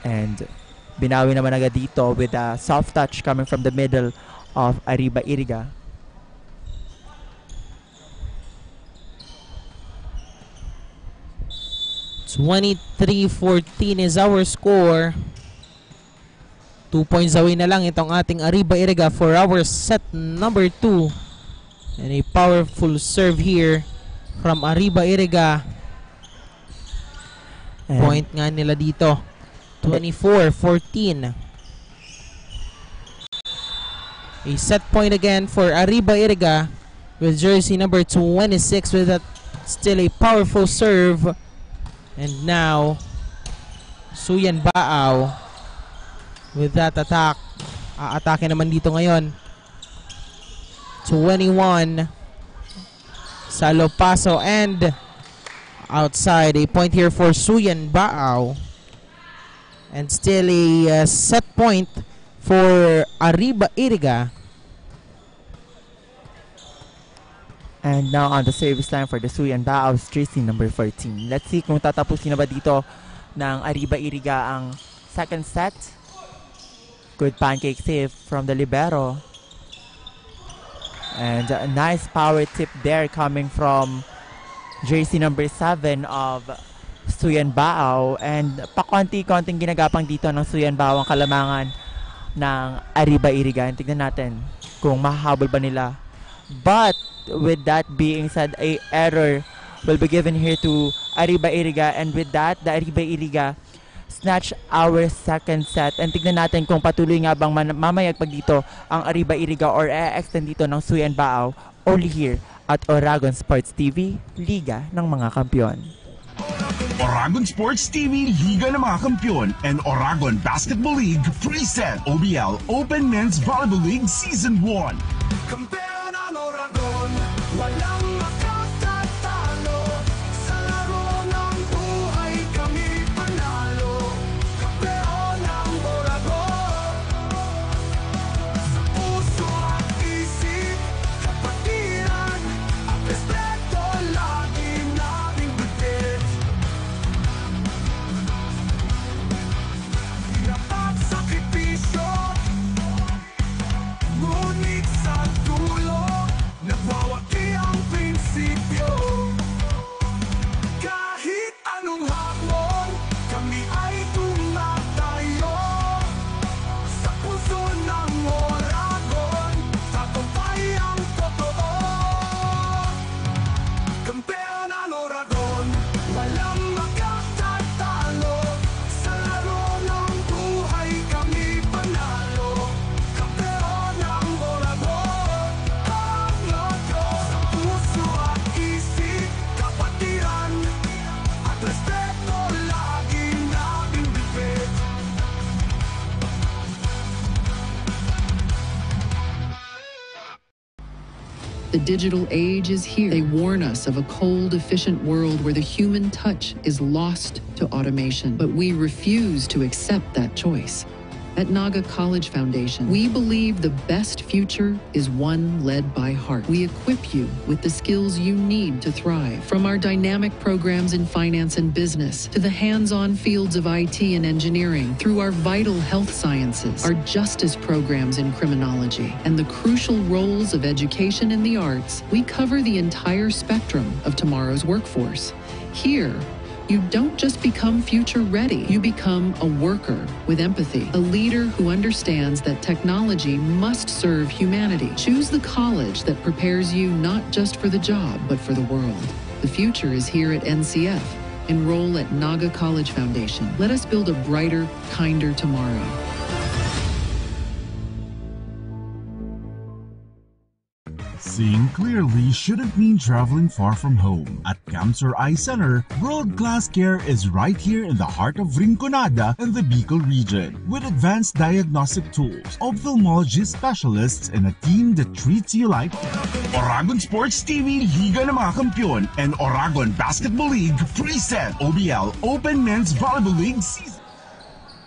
And binawi naman agad dito with a soft touch coming from the middle of Arriba Iriga. It's 23-14 is our score. 2 points away na lang itong ating Arriba Iriga for our set number 2. And a powerful serve here from Arriba Iriga. Point nga nila dito. 24-14. A set point again for Arriba Iriga with jersey number 26 with that still a powerful serve. And now Suyan Bao with that attack. Atake naman dito ngayon. 21 Salopaso and outside. A point here for Suyan Bao. And still a set point for Arriba Iriga. And now on the service line for the Suyan Bao, jersey number 14. Let's see kung tatapusin na ba dito ng Arriba Iriga ang second set. Good pancake save from the libero. And a nice power tip there coming from jersey number 7 of Suyan Bao. And pakonti-konting ginagapang dito ng Suyan Bao ang kalamangan ng Arriba Iriga. And tignan natin kung mahahabol ba nila. But with that being said, a error will be given here to Arriba Iriga. And with that, the Arriba Iriga snatch our second set. And tignan natin kung patuloy nga bang mamayag pag dito ang Arriba Iriga or extend dito ng Suyan Bao. Only here at Oragon Sports TV, Liga ng mga Kampiyon. Oragon Sports TV, Liga ng mga Kampiyon, and Oragon Basketball League, 3-set OBL Open Men's Volleyball League Season 1. Kampeon ang Oragon, walang makatatalo. Sa laro ng buhay kami panalo. Kampeon ang Oragon. Sa puso at isip, kapatiran, ang respeto lagi naming bigit. Hirap at sakripisyo, ngunit sa dulo, nagwawagi ang prinsipyo. Kahit anong hamon, kami ay tumatayo. Sa puso ng Oragon, tagumpay ang totoo. Kampeon ang Oragon, walang makatatalo. Sa laro ng buhay kami panalo. Kampeon ang Oragon, ang logo. Sa puso at isip, kapatiran, at respeto lagi naming bibig. The digital age is here. They warn us of a cold, efficient world where the human touch is lost to automation. But we refuse to accept that choice. At Naga College Foundation, we believe the best future is one led by heart. We equip you with the skills you need to thrive. From our dynamic programs in finance and business to the hands-on fields of IT and engineering, through our vital health sciences, our justice programs in criminology, and the crucial roles of education in the arts, we cover the entire spectrum of tomorrow's workforce. Here, you don't just become future ready, you become a worker with empathy, a leader who understands that technology must serve humanity. Choose the college that prepares you not just for the job, but for the world. The future is here at NCF. Enroll at Naga College Foundation. Let us build a brighter, kinder tomorrow. Seeing clearly shouldn't mean traveling far from home. At Camsur Eye Center, world-class care is right here in the heart of Rinconada and the Bicol region. With advanced diagnostic tools, ophthalmology specialists, and a team that treats you like Oragon Sports TV Liga ng mga Kampiyon and Oragon Basketball League Preset OBL Open Men's Volleyball League season.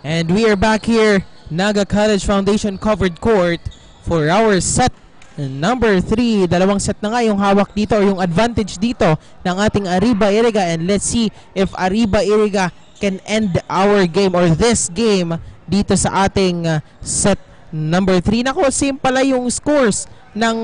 And we are back here, Naga College Foundation covered court for our set number 3. Dalawang set na nga yung hawak dito or yung advantage dito ng ating Arriba Iriga, and let's see if Arriba Iriga can end our game or this game dito sa ating set number 3. Nako, same pala yung scores ng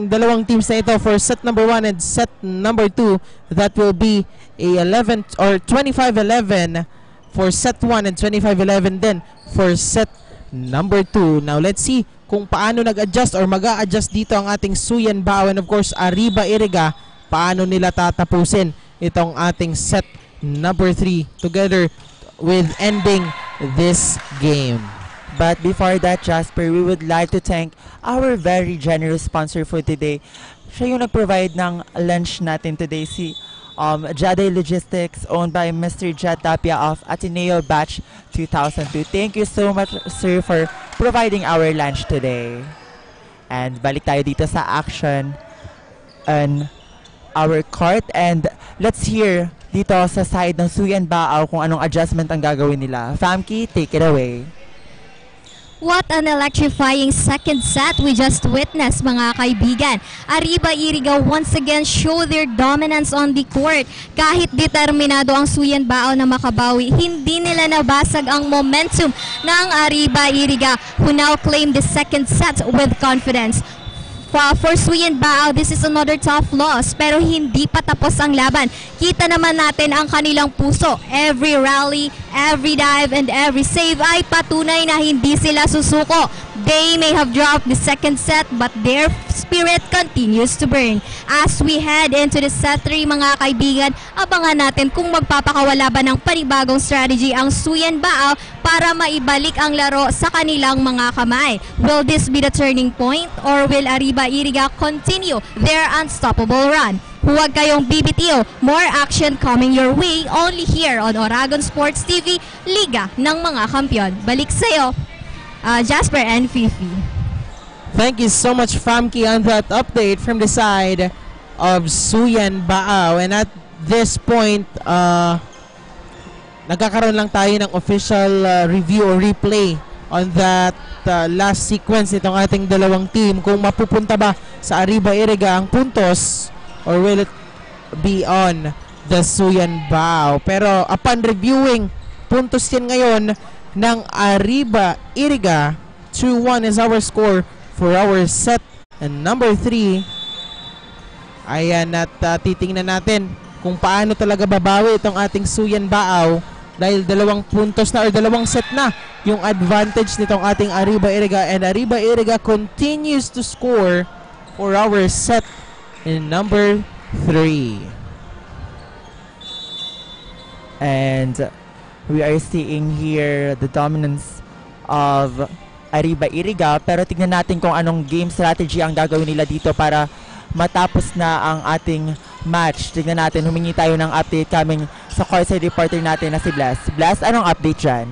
dalawang teams na ito for set number 1 and set number 2. That will be a 11 or 25-11 for set 1 and 25-11 then for set number 2. Now let's see kung paano nag-adjust or mag-a-adjust dito ang ating Suyan Bao, and of course Arriba Iriga, paano nila tatapusin itong ating set number 3 together with ending this game. But before that, Jasper, we would like to thank our very generous sponsor for today. Siya yung nag-provide ng lunch natin today, si Jaday Logistics, owned by Mr. Jad Tapia of Ateneo Batch 2002. Thank you so much, sir, for providing our lunch today. And balik tayo dito sa action on our court. And let's hear dito sa side ng Suyan Bao kung anong adjustment ang gagawin nila. Famke, take it away. What an electrifying second set we just witnessed, mga kaibigan. Arriba Iriga once again show their dominance on the court. Kahit determinado ang Suyan Bao na makabawi, hindi nila nabasag ang momentum ng Arriba Iriga, who now claim the second set with confidence. For Suyan Bao, this is another tough loss, pero hindi pa tapos ang laban. Kita naman natin ang kanilang puso. Every rally, every dive, and every save ay patunay na hindi sila susuko. They may have dropped the second set, but their spirit continues to burn. As we head into the set 3, mga kaibigan, abangan natin kung magpapakawala ba ng panibagong strategy ang Suyan Bao para maibalik ang laro sa kanilang mga kamay. Will this be the turning point, or will Arriba Iriga continue their unstoppable run? Huwag kayong bibitiw. More action coming your way only here on Oragon Sports TV, Liga ng mga Kampiyon. Balik sa'yo, Jasper and Fifi. Thank you so much, Famke, on that update from the side of Suyan Bao. And at this point, nagkakaroon lang tayo ng official review or replay on that last sequence itong ating dalawang team, kung mapupunta ba sa Arriba Iriga ang puntos or will it be on the Suyan Bao. Pero upon reviewing, puntos yan ngayon ng Arriba Iriga. 2-1 is our score for our set and number 3. Ayan, at titingnan natin kung paano talaga babawi itong ating Suyan Bao, dahil dalawang puntos na or dalawang set na yung advantage nitong ating Arriba Iriga, and Arriba Iriga continues to score for our set in number 3. And we are seeing here the dominance of Arriba Iriga, pero tignan natin kung anong game strategy ang gagawin nila dito para matapos na ang ating match. Tignan natin, humingi tayo ng update coming sa courtside reporter natin na si Blas. Blas, anong update dyan?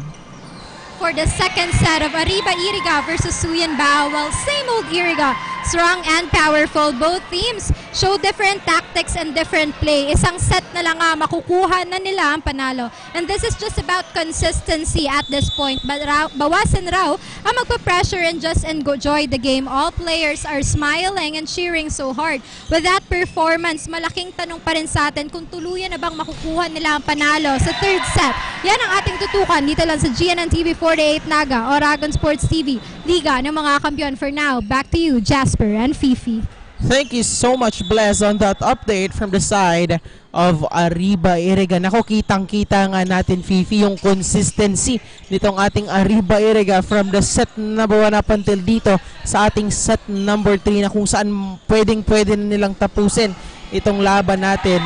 For the second set of Arriba Iriga versus Suyan Bao, well, same old Iriga, strong and powerful. Both teams show different tactics and different play. Isang set na lang makukuha na nila ang panalo. And this is just about consistency at this point. But bawasan raw ang magpa-pressure and just enjoy the game. All players are smiling and cheering so hard. With that performance, malaking tanong pa rin sa atin kung tuluyan na bang makukuha nila ang panalo sa third set. Yan ang ating tutukan dito lang sa GNN TV 48 Naga, Oragon Sports TV, Liga ng mga Kampiyon. For now, back to you, Jasper and Fifi. Thank you so much, Bless, on that update from the side of Arriba Iriga. Nako, kitang-kita nga natin, Fifi, yung consistency nitong ating Arriba Iriga from the set number 1 up until dito sa ating set number 3 na kung saan pwede na nilang tapusin itong laban natin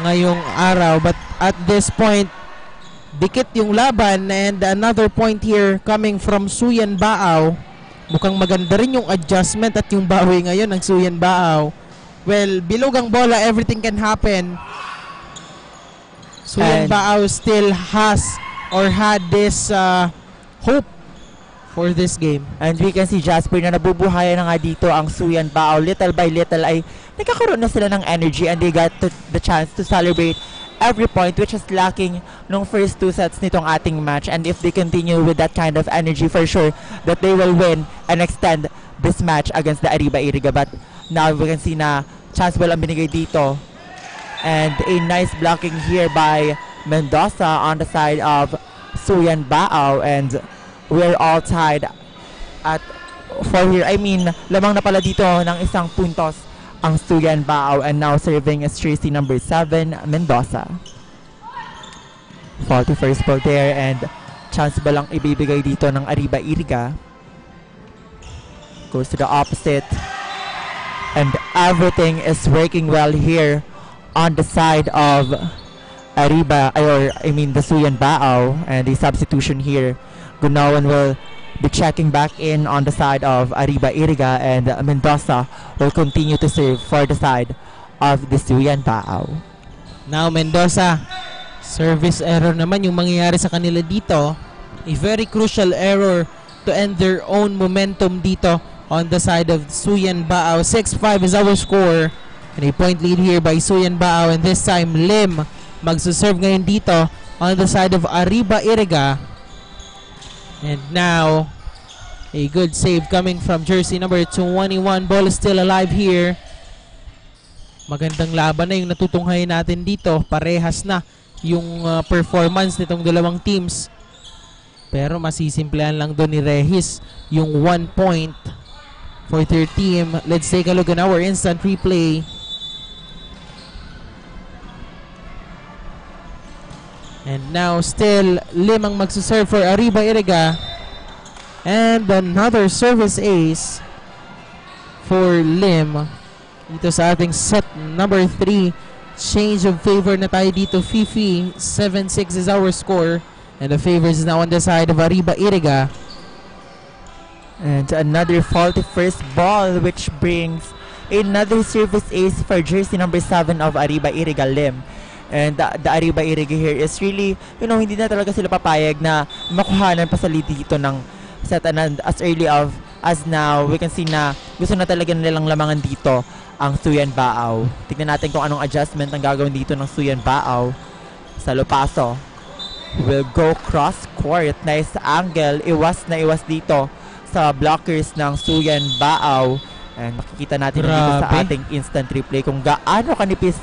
ngayong araw. But at this point, dikit yung laban, and another point here coming from Suyan Baaw. Mukhang maganda rin yung adjustment at yung bawi ngayon ng Suyan Baaw. Well, bilog ang bola, everything can happen. Suyan Baaw still has or had this hope for this game. And we can see, Jasper, na nabubuhayan na nga dito ang Suyan Baaw. Little by little ay nagkakaroon na sila ng energy, and they got the chance to celebrate every point, which is lacking nung first 2 sets nitong ating match. And if they continue with that kind of energy, for sure that they will win and extend this match against the Arriba Iriga. But now we can see na chance ball ang binigay dito, and a nice blocking here by Mendoza on the side of Suyan Baaw, and we're all tied at 4 here. I mean, lamang na pala dito ng isang puntos ang Suyan Baaw, and now serving is jersey number 7, Mendoza. 41st ball there, and chance ba lang ibibigay dito ng Arriba Iriga. Goes to the opposite, and everything is working well here on the side of Arriba, or I mean the Suyan Baaw, and the substitution here. Gunawan will be checking back in on the side of Arriba Iriga, and Mendoza will continue to serve for the side of the Suyan Baaw. Now Mendoza, service error naman yung mangyayari sa kanila dito. A very crucial error to end their own momentum dito on the side of Suyan Baaw. 6-5 is our score, and a point lead here by Suyan Baaw, and this time Lim magsuserve ngayon dito on the side of Arriba Iriga. And now, a good save coming from jersey number 21. Ball is still alive here. Magandang laban na yung natutunghayan natin dito. Parehas na yung performance nitong dalawang teams. Pero masisimplehan lang doon ni Regis yung 1 point for their team. Let's take a look at our instant replay. And now still Lim ang magsuserve for Arriba Iriga. And another service ace for Lim dito sa ating set number 3. Change of favor na tayo dito, Fifi. 7-6 is our score, and the favors is now on the side of Arriba Iriga. And another 41st ball, which brings another service ace for jersey number 7 of Arriba Iriga, Lim. And the Arriba Iriga here is really, hindi na talaga sila papayag na makuhanan pa sa lead dito ng set, and as early as now, we can see na gusto na talaga nilang lamangan dito ang Suyan Baaw. Tignan natin kung anong adjustment ang gagawin dito ng Suyan Baaw. Salopaso will go cross court. Nice angle. Iwas na iwas dito sa blockers ng Suyan Baaw. And makikita natin dito sa ating instant replay kung gaano kanipis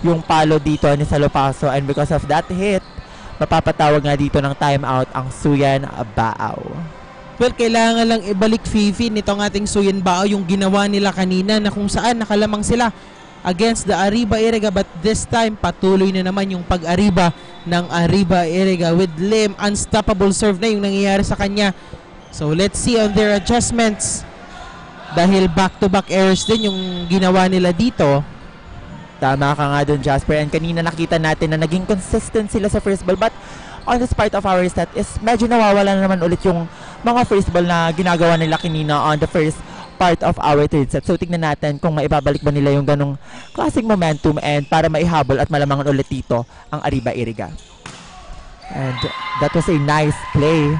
yung palo dito ni Salopaso, and because of that hit, mapapatawag nga dito ng timeout ang Suyan Baaw. Well, kailangan lang ibalik, Fifi, nitong ating Suyan Baaw yung ginawa nila kanina na kung saan nakalamang sila against the Arriba Iriga, but this time patuloy na naman yung pag-Arriba ng Arriba Iriga with Lim. Unstoppable serve na yung nangyayari sa kanya. So let's see on their adjustments, dahil back-to-back errors din yung ginawa nila dito. Tama ka nga dun, Jasper. And kanina nakita natin na naging consistent sila sa first ball. But on this part of our set is medyo nawawala na naman ulit yung mga first ball na ginagawa nila kanina on the first part of our third set. So tignan natin kung maibabalik ba nila yung ganong klaseng momentum, and para maihabol at malamangan ulit dito ang Arriba Iriga. And that was a nice play.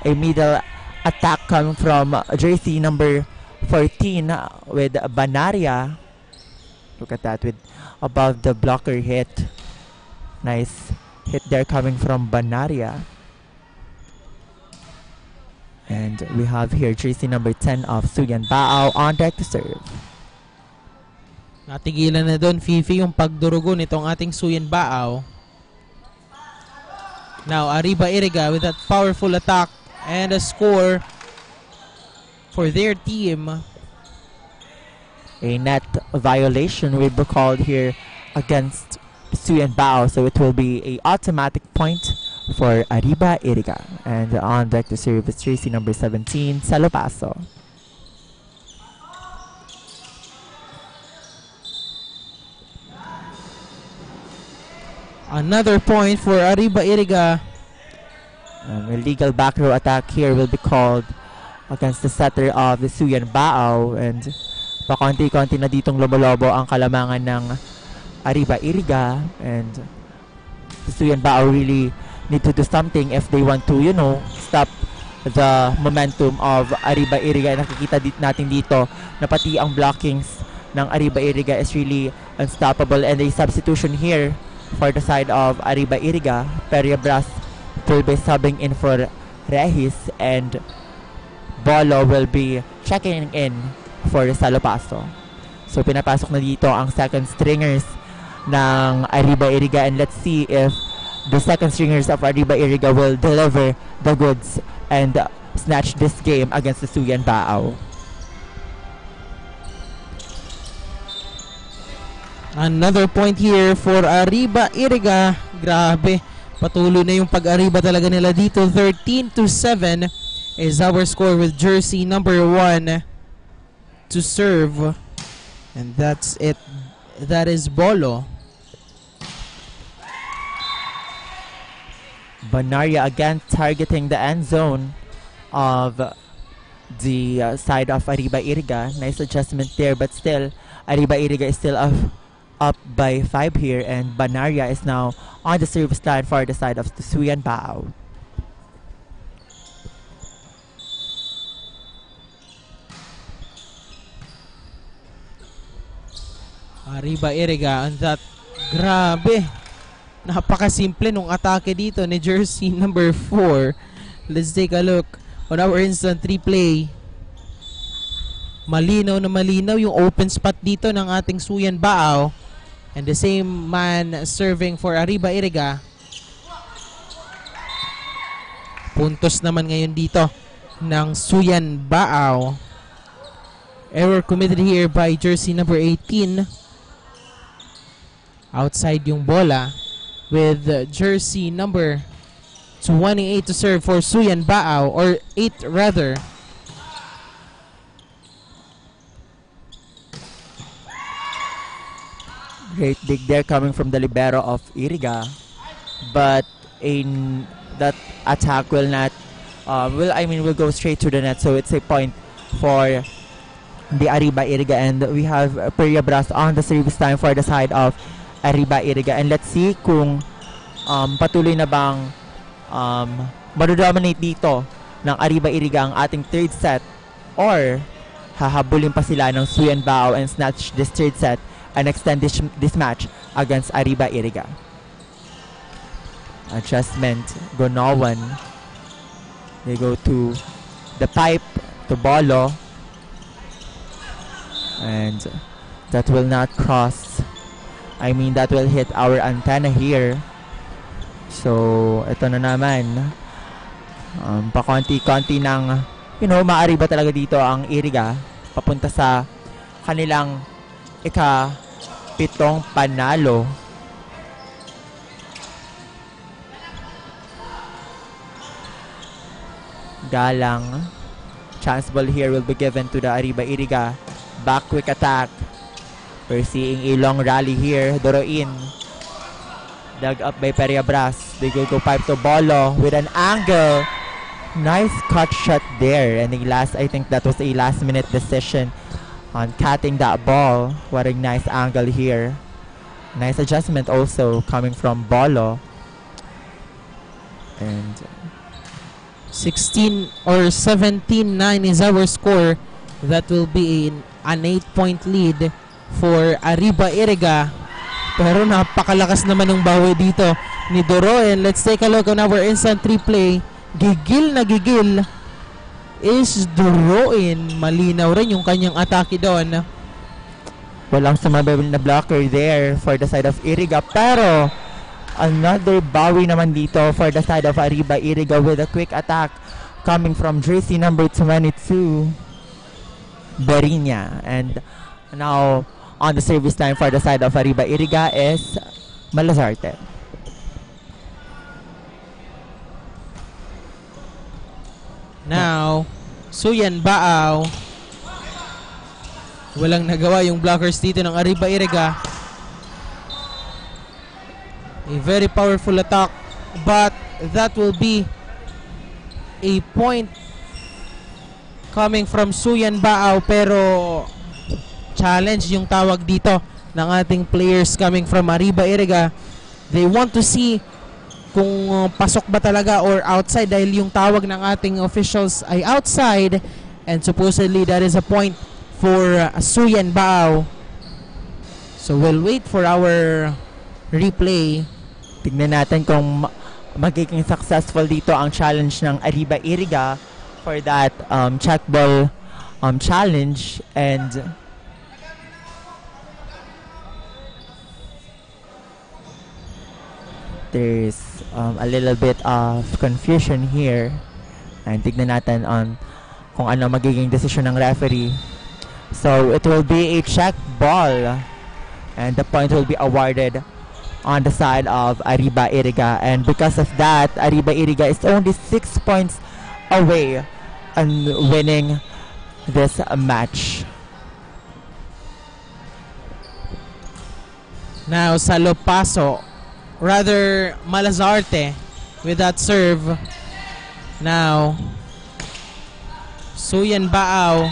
A middle attack coming from jersey number 14 with Banaria. Look at that, with above the blocker hit. Nice hit there coming from Banaria. And we have here jersey number 10 of Suyan Baaw on deck to serve. Natigilan na doon, Fifi, yung pagdurugo nitong ating Suyan Baaw. Now, Arriba Iriga with that powerful attack and a score for their team. a net violation will be called here against Suyan Bao, so it will be a automatic point for Arriba Iriga. And on deck to serve is jersey number 17, Salopaso. Another point for Arriba Iriga. Illegal back row attack here will be called against the setter of the Suyan Bao, and pakonti-konti na ditong lomolobo ang kalamangan ng Arriba Iriga, and the Suyan Bao really need to do something if they want to, you know, stop the momentum of Arriba Iriga. Nakikita natin dito na pati ang blockings ng Arriba Iriga is really unstoppable, and a substitution here for the side of Arriba Iriga. Periabras will be subbing in for Regis, and Bolo will be checking in for Salopaso. So pinapasok na dito ang second stringers ng Arriba Iriga, and let's see if the second stringers of Arriba Iriga will deliver the goods and snatch this game against the Suyan Bao. Another point here for Arriba Iriga. Grabe, patuloy na yung pag-Arriba talaga nila dito. 13-7 is our score with jersey number 1 to serve. And that's it. That is Bolo. Banaria again targeting the end zone of the side of Arriba Iriga. Nice adjustment there, but still Arriba Iriga is still up by 5 here, and Banaria is now on the service line for the side of the Suyan Bao. Arriba Iriga, and that, grabe, napakasimple nung atake dito ni jersey number 4. Let's take a look on our instant replay. Malinaw na malinaw yung open spot dito ng ating Suyan Bao, and the same man serving for Arriba Iriga. Puntos naman ngayon dito ng Suyan Bao. Error committed here by jersey number 18. Outside yung bola with jersey number 28 to serve for Suyan Bao, or 8 rather. Great dig there coming from the libero of Iriga, but that attack will not will go straight to the net, so it's a point for the Arriba Iriga, and we have Periabras on the service time for the side of Arriba Iriga. And let's see kung patuloy na bang madodominate dito ng Arriba Iriga ang ating third set, or hahabulin pa sila ng Suyan Bao and snatch this third set and extend this match against Arriba Iriga. Adjustment, Gonowan. They go to the pipe, to Bolo, and that will not cross. I mean, that will hit our antenna here. So, ito na naman. Pakonti-konti ng, maariba talaga dito ang Iriga papunta sa kanilang ika-7 panalo. Galang. Chance ball here will be given to the Arriba Iriga. Back quick attack. We're seeing a long rally here. Doroin. Dug up by Periabras. They will go pipe to Bolo with an angle. Nice cut shot there. And I think that was a last minute decision on cutting that ball. What a nice angle here. Nice adjustment also coming from Bolo. And 16 or 17-9 is our score. That will be an 8-point lead for Arriba Iriga. Pero napakalakas naman ng bawi dito ni Doro. And let's take a look on our instant replay. Gigil na gigil is Doroin. Malinaw rin yung kanyang atake doon. Walang sumabay na blocker there for the side of Iriga. Pero another bawi naman dito for the side of Arriba Iriga with a quick attack coming from jersey number 22, Berinya. And Now, on the service line for the side of Arriba Iriga is Malazarte. Now, Suyan Baaw. Walang nagawa yung blockers dito ng Arriba Iriga. A very powerful attack, but that will be a point coming from Suyan Baaw, pero challenge yung tawag dito ng ating players coming from Arriba Iriga. They want to see kung pasok ba talaga or outside, dahil yung tawag ng ating officials ay outside, and supposedly that is a point for Suyan Baaw. So we'll wait for our replay. Tignan natin kung magiging successful dito ang challenge ng Arriba Iriga for that check ball challenge. And there's a little bit of confusion here, and tignan natin kung ano magiging decision ng referee. So it will be a check ball, and the point will be awarded on the side of Arriba Iriga, and because of that, Arriba Iriga is only 6 points away on winning this match. Now, Salopaso, rather Malazarte with that serve. Now, Suyan Baaw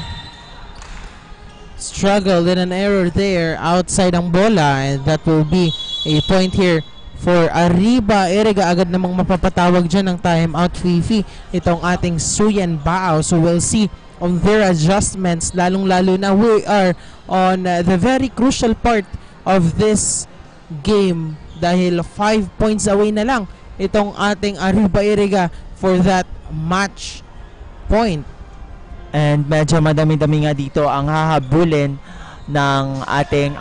struggled in an error there outside ang bola, and that will be a point here for Arriba Iriga. Agad namang mapapatawag dyan ng timeout, Fifi, itong ating Suyan Baaw. So we'll see on their adjustments, lalong-lalo na we are on the very crucial part of this game, dahil 5 points away na lang itong ating Arriba Iriga for that match point. And medyo madami-dami nga dito ang hahabulin ng ating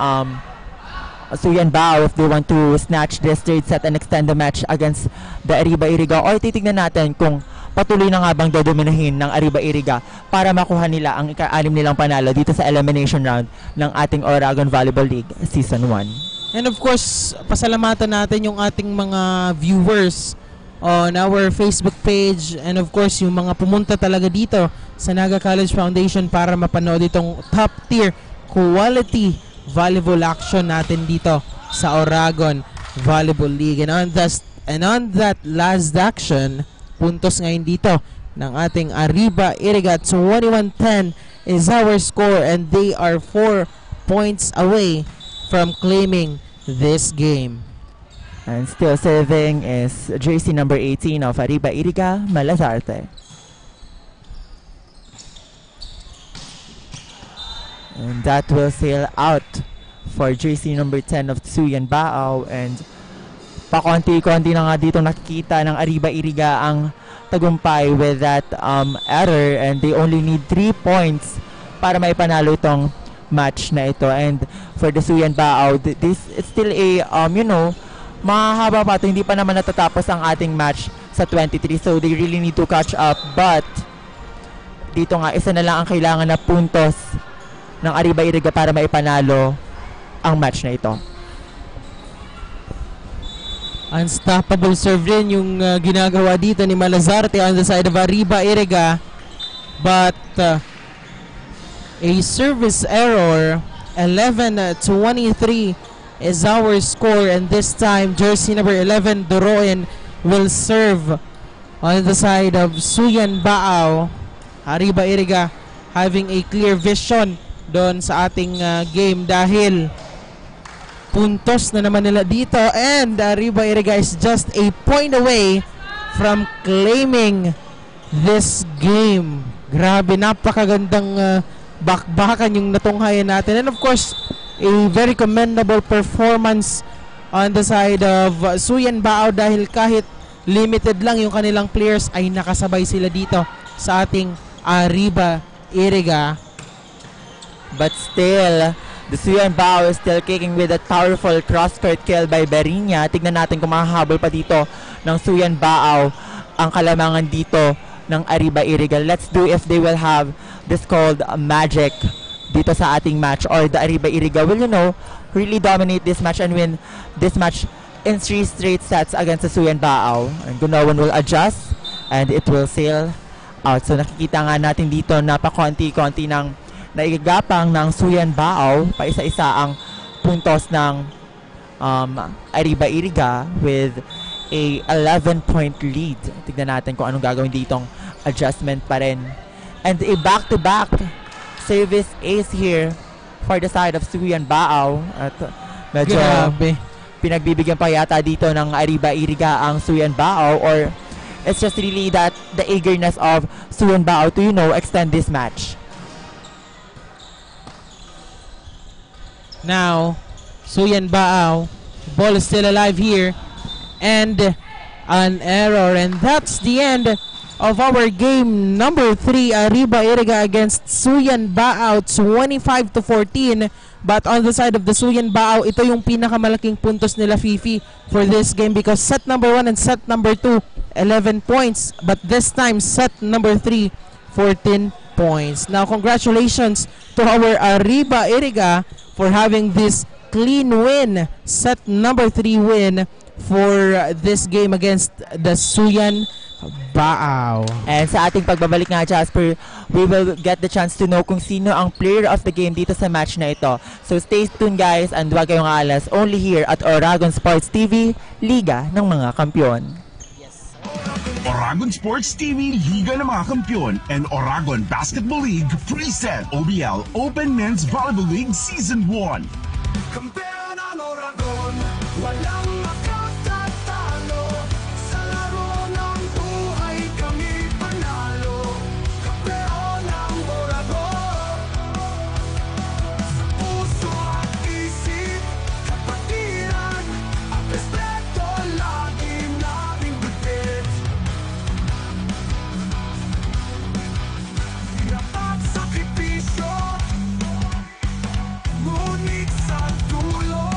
Suyan Baaw if they want to snatch this third set and extend the match against the Arriba Iriga, or titignan natin kung patuloy na nga bang dodominahin ng Arriba Iriga para makuha nila ang ika-6 nilang panalo dito sa elimination round ng ating Oragon Volleyball League Season 1. And of course, pasalamatan natin yung ating mga viewers on our Facebook page, and of course yung mga pumunta talaga dito sa Naga College Foundation para mapanood itong top tier quality volleyball action natin dito sa Oragon Volleyball League. And on that last action, puntos ngayon dito ng ating Arriba Iriga. 21-10 is our score, and they are 4 points away from claiming this game. And still serving is jersey number 18 of Arriba Iriga, Malazarte. And that will sail out for jersey number 10 of Suyan Baaw. And pakonti-konti na nga dito nakikita ng Arriba Iriga ang tagumpay with that error, and they only need 3 points para maipanalo itong match na ito. And for the Suyan Baaw, this is still a mahaba pa ito, hindi pa naman natatapos ang ating match sa 23, so they really need to catch up. But dito nga, isa na lang ang kailangan na puntos ng Arriba Iriga para maipanalo ang match na ito. Unstoppable serve rin yung ginagawa dito ni Malazarte on the side of Arriba Iriga, but a service error. 11-23 is our score, and this time jersey number 11 Doroen will serve on the side of Suyan Baaw. Arriba Iriga having a clear vision doon sa ating game, dahil puntos na naman nila dito, and Arriba Iriga is just a point away from claiming this game. Grabe, napakagandang bakbakan yung natunghayan natin, and of course a very commendable performance on the side of Suyan Baaw, dahil kahit limited lang yung kanilang players ay nakasabay sila dito sa ating Arriba Iriga. But still, the Suyan Baaw is still kicking with a powerful cross-court kill by Berinya. Tignan natin kung makahabol pa dito ng Suyan Baaw ang kalamangan dito ng Arriba Iriga. Let's do if they will have this called magic dito sa ating match, or the Arriba Iriga will, really dominate this match and win this match in 3 straight sets against the Suyan Baao. And Gunawan will adjust and it will sail out. So nakikita nga natin dito na pakonti-konti ng naigagapang ng Suyan Baao, pa isa-isa ang puntos ng Arriba Iriga with a 11-point lead. Tignan natin kung anong gagawin ditong adjustment pa rin. And a back-to-back service ace here for the side of Suyan Baao. At medyo pinagbibigyan pa yata dito ng Arriba Iriga ang Suyan Baao, or it's just really that the eagerness of Suyan Baao to, extend this match. Now, Suyan Baao, ball is still alive here, and an error, and that's the end of our game number 3, Arriba Iriga against Suyan Baao, 25-14. But on the side of the Suyan Baao, ito yung pinakamalaking puntos nila, Fifi, for this game, because set number 1 and set number 2, 11 points, but this time set number 3, 14 points. Now, congratulations to our Arriba Iriga for having this clean win, set number 3 win for this game against the Suyan Baao. And sa ating pagbabalik nga, Jasper, we will get the chance to know kung sino ang player of the game dito sa match na ito. So stay tuned, guys, and huwag kayong alas, only here at Oragon Sports TV, Liga ng mga Kampiyon. Oragon Sports TV, Liga ng mga Kampiyon, and Oragon Basketball League present OBL Open Men's Volleyball League Season 1. Kampeon ang Oragon, walang makatatalo. Sa laro ng buhay kami panalo. Kampeon ang Oragon. Sa puso at isip, kapatiran, ang respeto lagi naming bigit. Hirap at sakripisyo, ngunit sa dulo,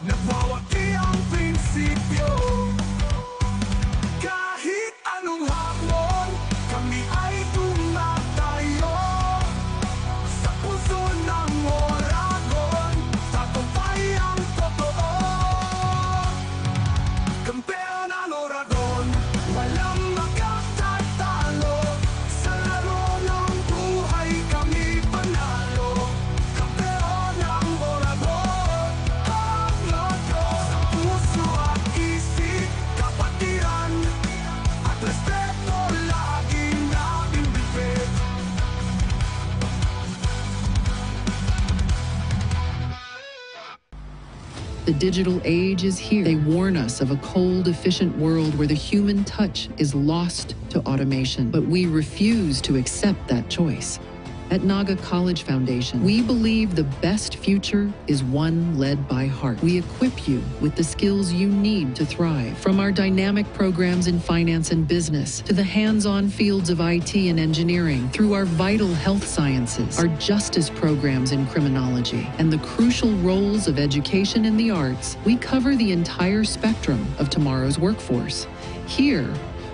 nagwawagi ang prinsipyo. Kahit anong hamon, kami ay tumatayo. Sa puso ng Oragon, tagumpay ang totoo. Kampeon ang Oragon, walang makatatalo. Sa laro ng buhay kami panalo. Kampeon ang Oragon, ang loto. Sa puso at isip, kapatiran, at respeto lagi namin bibig. The digital age is here. They warn us of a cold, efficient world where the human touch is lost to automation. But we refuse to accept that choice. At Naga College Foundation, we believe the best future is one led by heart. We equip you with the skills you need to thrive. From our dynamic programs in finance and business, to the hands-on fields of IT and engineering, through our vital health sciences, our justice programs in criminology, and the crucial roles of education in the arts, we cover the entire spectrum of tomorrow's workforce. Here,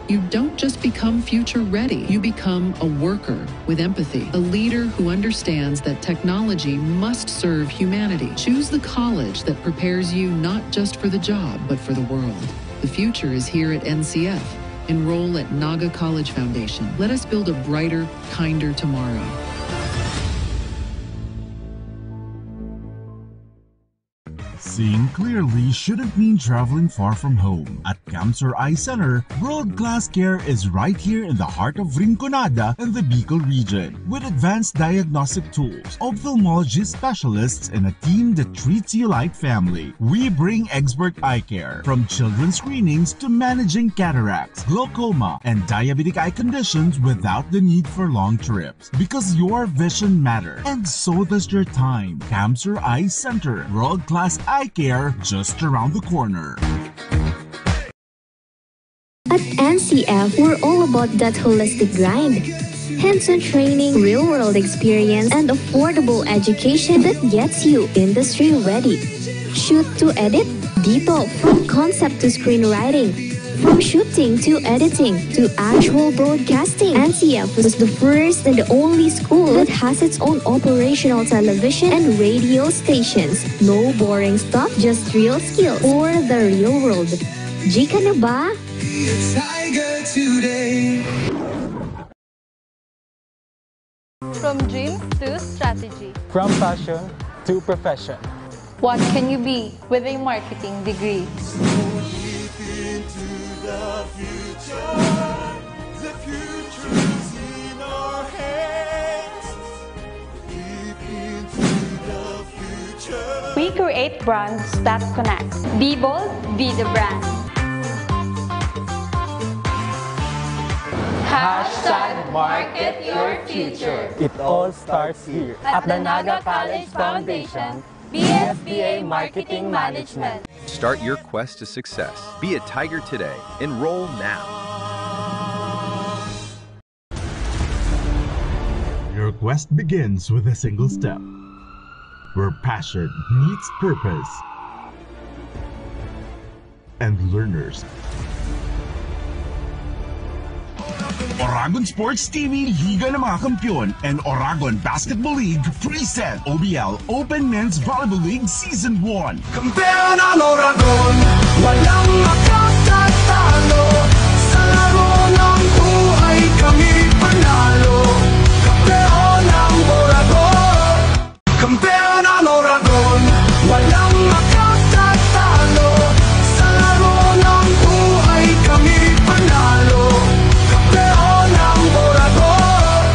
you don't just become future ready, you become a worker with empathy, a leader who understands that technology must serve humanity. Choose the college that prepares you not just for the job, but for the world. The future is here at NCF. Enroll at Naga College Foundation. Let us build a brighter, kinder tomorrow. Seeing clearly shouldn't mean traveling far from home. At Camsur Eye Center, world-class care is right here in the heart of Rinconada and the Bicol region. With advanced diagnostic tools, ophthalmology specialists, and a team that treats you like family, we bring expert eye care. From children's screenings to managing cataracts, glaucoma, and diabetic eye conditions without the need for long trips. Because your vision matters, and so does your time. Camsur Eye Center, world-class eye care just around the corner. At NCF, we're all about that holistic grind. Hands-on training, real-world experience, and affordable education that gets you industry ready. Shoot to edit, dito from concept to screenwriting. From shooting to editing to actual broadcasting, NCF was the first and the only school that has its own operational television and radio stations. No boring stuff, just real skills for the real world. Jika na ba? Tiger today. From dreams to strategy. From passion to profession. What can you be with a marketing degree? The future's in our hands. Deep into the future. We create brands that connect. Be bold, be the brand. Hashtag market your future. It all starts here At the Naga College Foundation, BSBA Marketing Management. Start your quest to success. Be a Tiger today. Enroll now. Your quest begins with a single step, where passion meets purpose, and learners. Oragon Sports TV Liga ng mga Kampiyon and Oragon Basketball League present OBL Open Men's Volleyball League Season 1. Kampeon ang Oragon, walang makatatalo. Sa laro ng buhay kami panalo. Kampeon ang Oragon. Kampeon ang Oragon, walang makatatalo. Sa laro ng buhay kami panalo. Kampeon ang Oragon.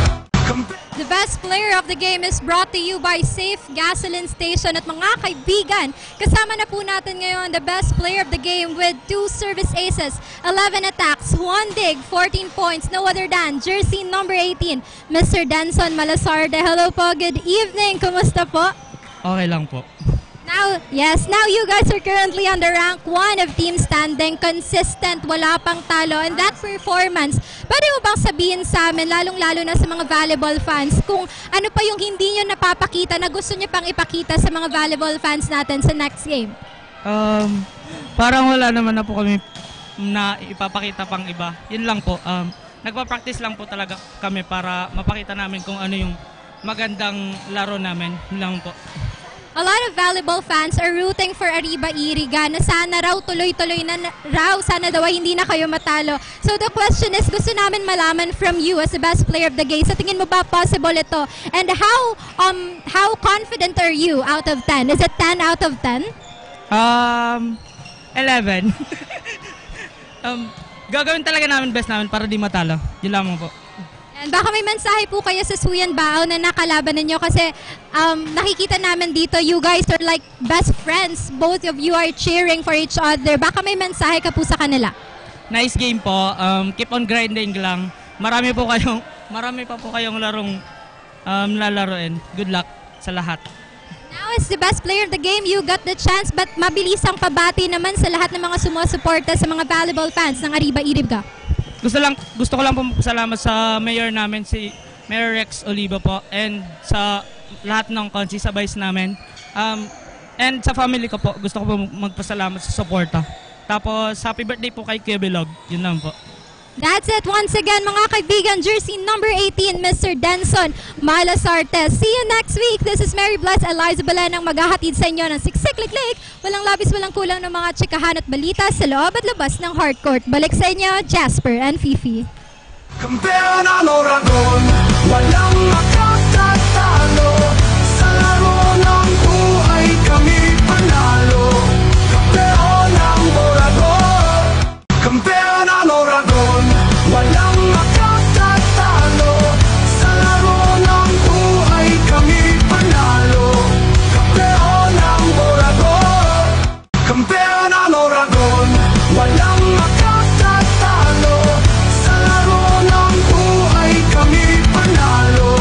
The best player of the game is brought to you by Safe Gasoline Station. At mga kaibigan, kasama na po natin ngayon the best player of the game with 2 service aces, 11 attacks, 1 dig, 14 points, no other than jersey number 18, Mr. Denson Malasarte. Hello po, good evening. Kumusta po? Okay lang po. Now you guys are currently on the rank 1 of team standing, consistent, wala pang talo, and that performance, pwede mo bang sabihin sa amin, lalong-lalo na sa mga volleyball fans, kung ano pa yung hindi nyo napapakita na gusto nyo pang ipakita sa mga volleyball fans natin sa next game? Parang wala naman na po kami na ipapakita pang iba. Yun lang po, nagpa-practice lang po talaga kami para mapakita namin kung ano yung magandang laro namin. Yun lang po. A lot of volleyball fans are rooting for Arriba Iriga na sana raw tuloy-tuloy na raw, sana daw ay hindi na kayo matalo. So the question is, gusto namin malaman from you as the best player of the game, sa tingin mo ba possible ito? And how confident are you out of 10? Is it 10 out of 10? 11. Gagawin talaga namin best namin para di matalo. Yun lamang po. And baka may mensahe po kayo sa Suyan Bao na nakalaban ninyo kasi nakikita namin dito, you guys are like best friends. Both of you are cheering for each other. Baka may mensahe ka po sa kanila. Nice game po. Keep on grinding lang. Marami pa po kayong larong lalaroin. Good luck sa lahat. Now as the best player of the game, you got the chance, but mabilis ang pabati naman sa lahat ng mga sumusuporta sa mga volleyball fans ng Arriba Iriga. Gusto ko lang po salamat sa mayor namin, si Mayor Rex Oliva po, and sa lahat ng konsi sa vice namin. And sa family ko po, gusto ko po magpasalamat sa suporta. Tapos happy birthday po kay Kuya Bilog. Yun lang po. That's it once again, mga kaibigan. Jersey number 18, Mr. Denson Malasarte. See you next week. This is Mary Bless Eliza Belen ang maghahatid sa inyo ng Siksik-Liklik. Walang labis, walang kulang ng mga tsikahan at balita sa loob at labas ng hardcourt. Balik sa inyo, Jasper and Fifi. Kampeon ang Oragon, walang makatatalo. Sa laro ng buhay kami panalo. Kampeon ang Oragon. Kampeon ang Oragon, walang makatatalo. Sa laro ng buhay kami panalo. Kampeon ang Oragon. Kampeon ang Oragon, walang makatatalo. Sa laro ng buhay kami panalo.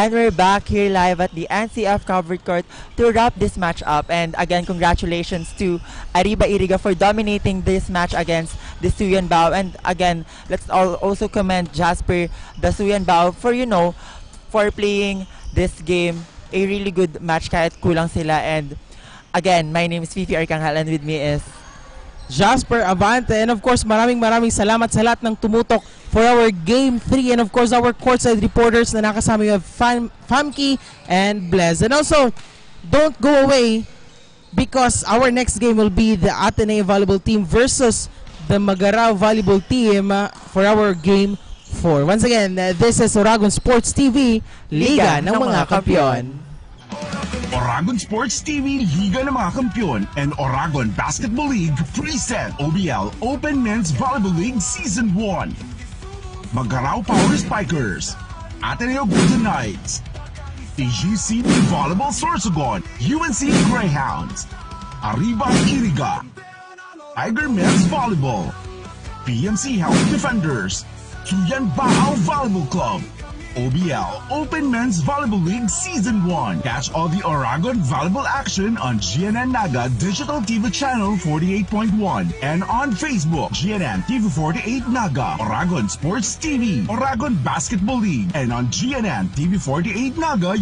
And we're back here live at the NCF covered court to wrap this match up. And again, congratulations to Arriba Iriga for dominating this match against the Suyan Bao. And again, let's also commend Jasper, the Suyan Bao, for for playing this game a really good match kahit kulang sila. And again, my name is Fifi Arcangel and with me is Jasper Abante, and of course maraming salamat sa lahat ng tumutok for our Game 3, and of course our courtside reporters na nakasama. We have Famke and Blez. And also, don't go away because our next game will be the Ateneo Volleyball Team versus the Magarao Volleyball Team for our Game 4. Once again, this is Oragon Sports TV, Liga ng mga Kampiyon. Oragon Sports TV, Liga ng mga Kampiyon, and Oragon Basketball League present OBL Open Men's Volleyball League Season 1. Magarao Power Spikers, Ateneo Golden Knights, TGCB Volleyball Sorsogon, UNC Greyhounds, Arriba Iriga, Tiger Men's Volleyball, PMC Health Defenders, Suyan Bao Volleyball Club, OBL Open Men's Volleyball League Season 1. Catch all the Oragon volleyball action on GNN Naga Digital TV Channel 48.1 and on Facebook, GNN TV 48 Naga, Oragon Sports TV, Oragon Basketball League, and on GNN TV 48 Naga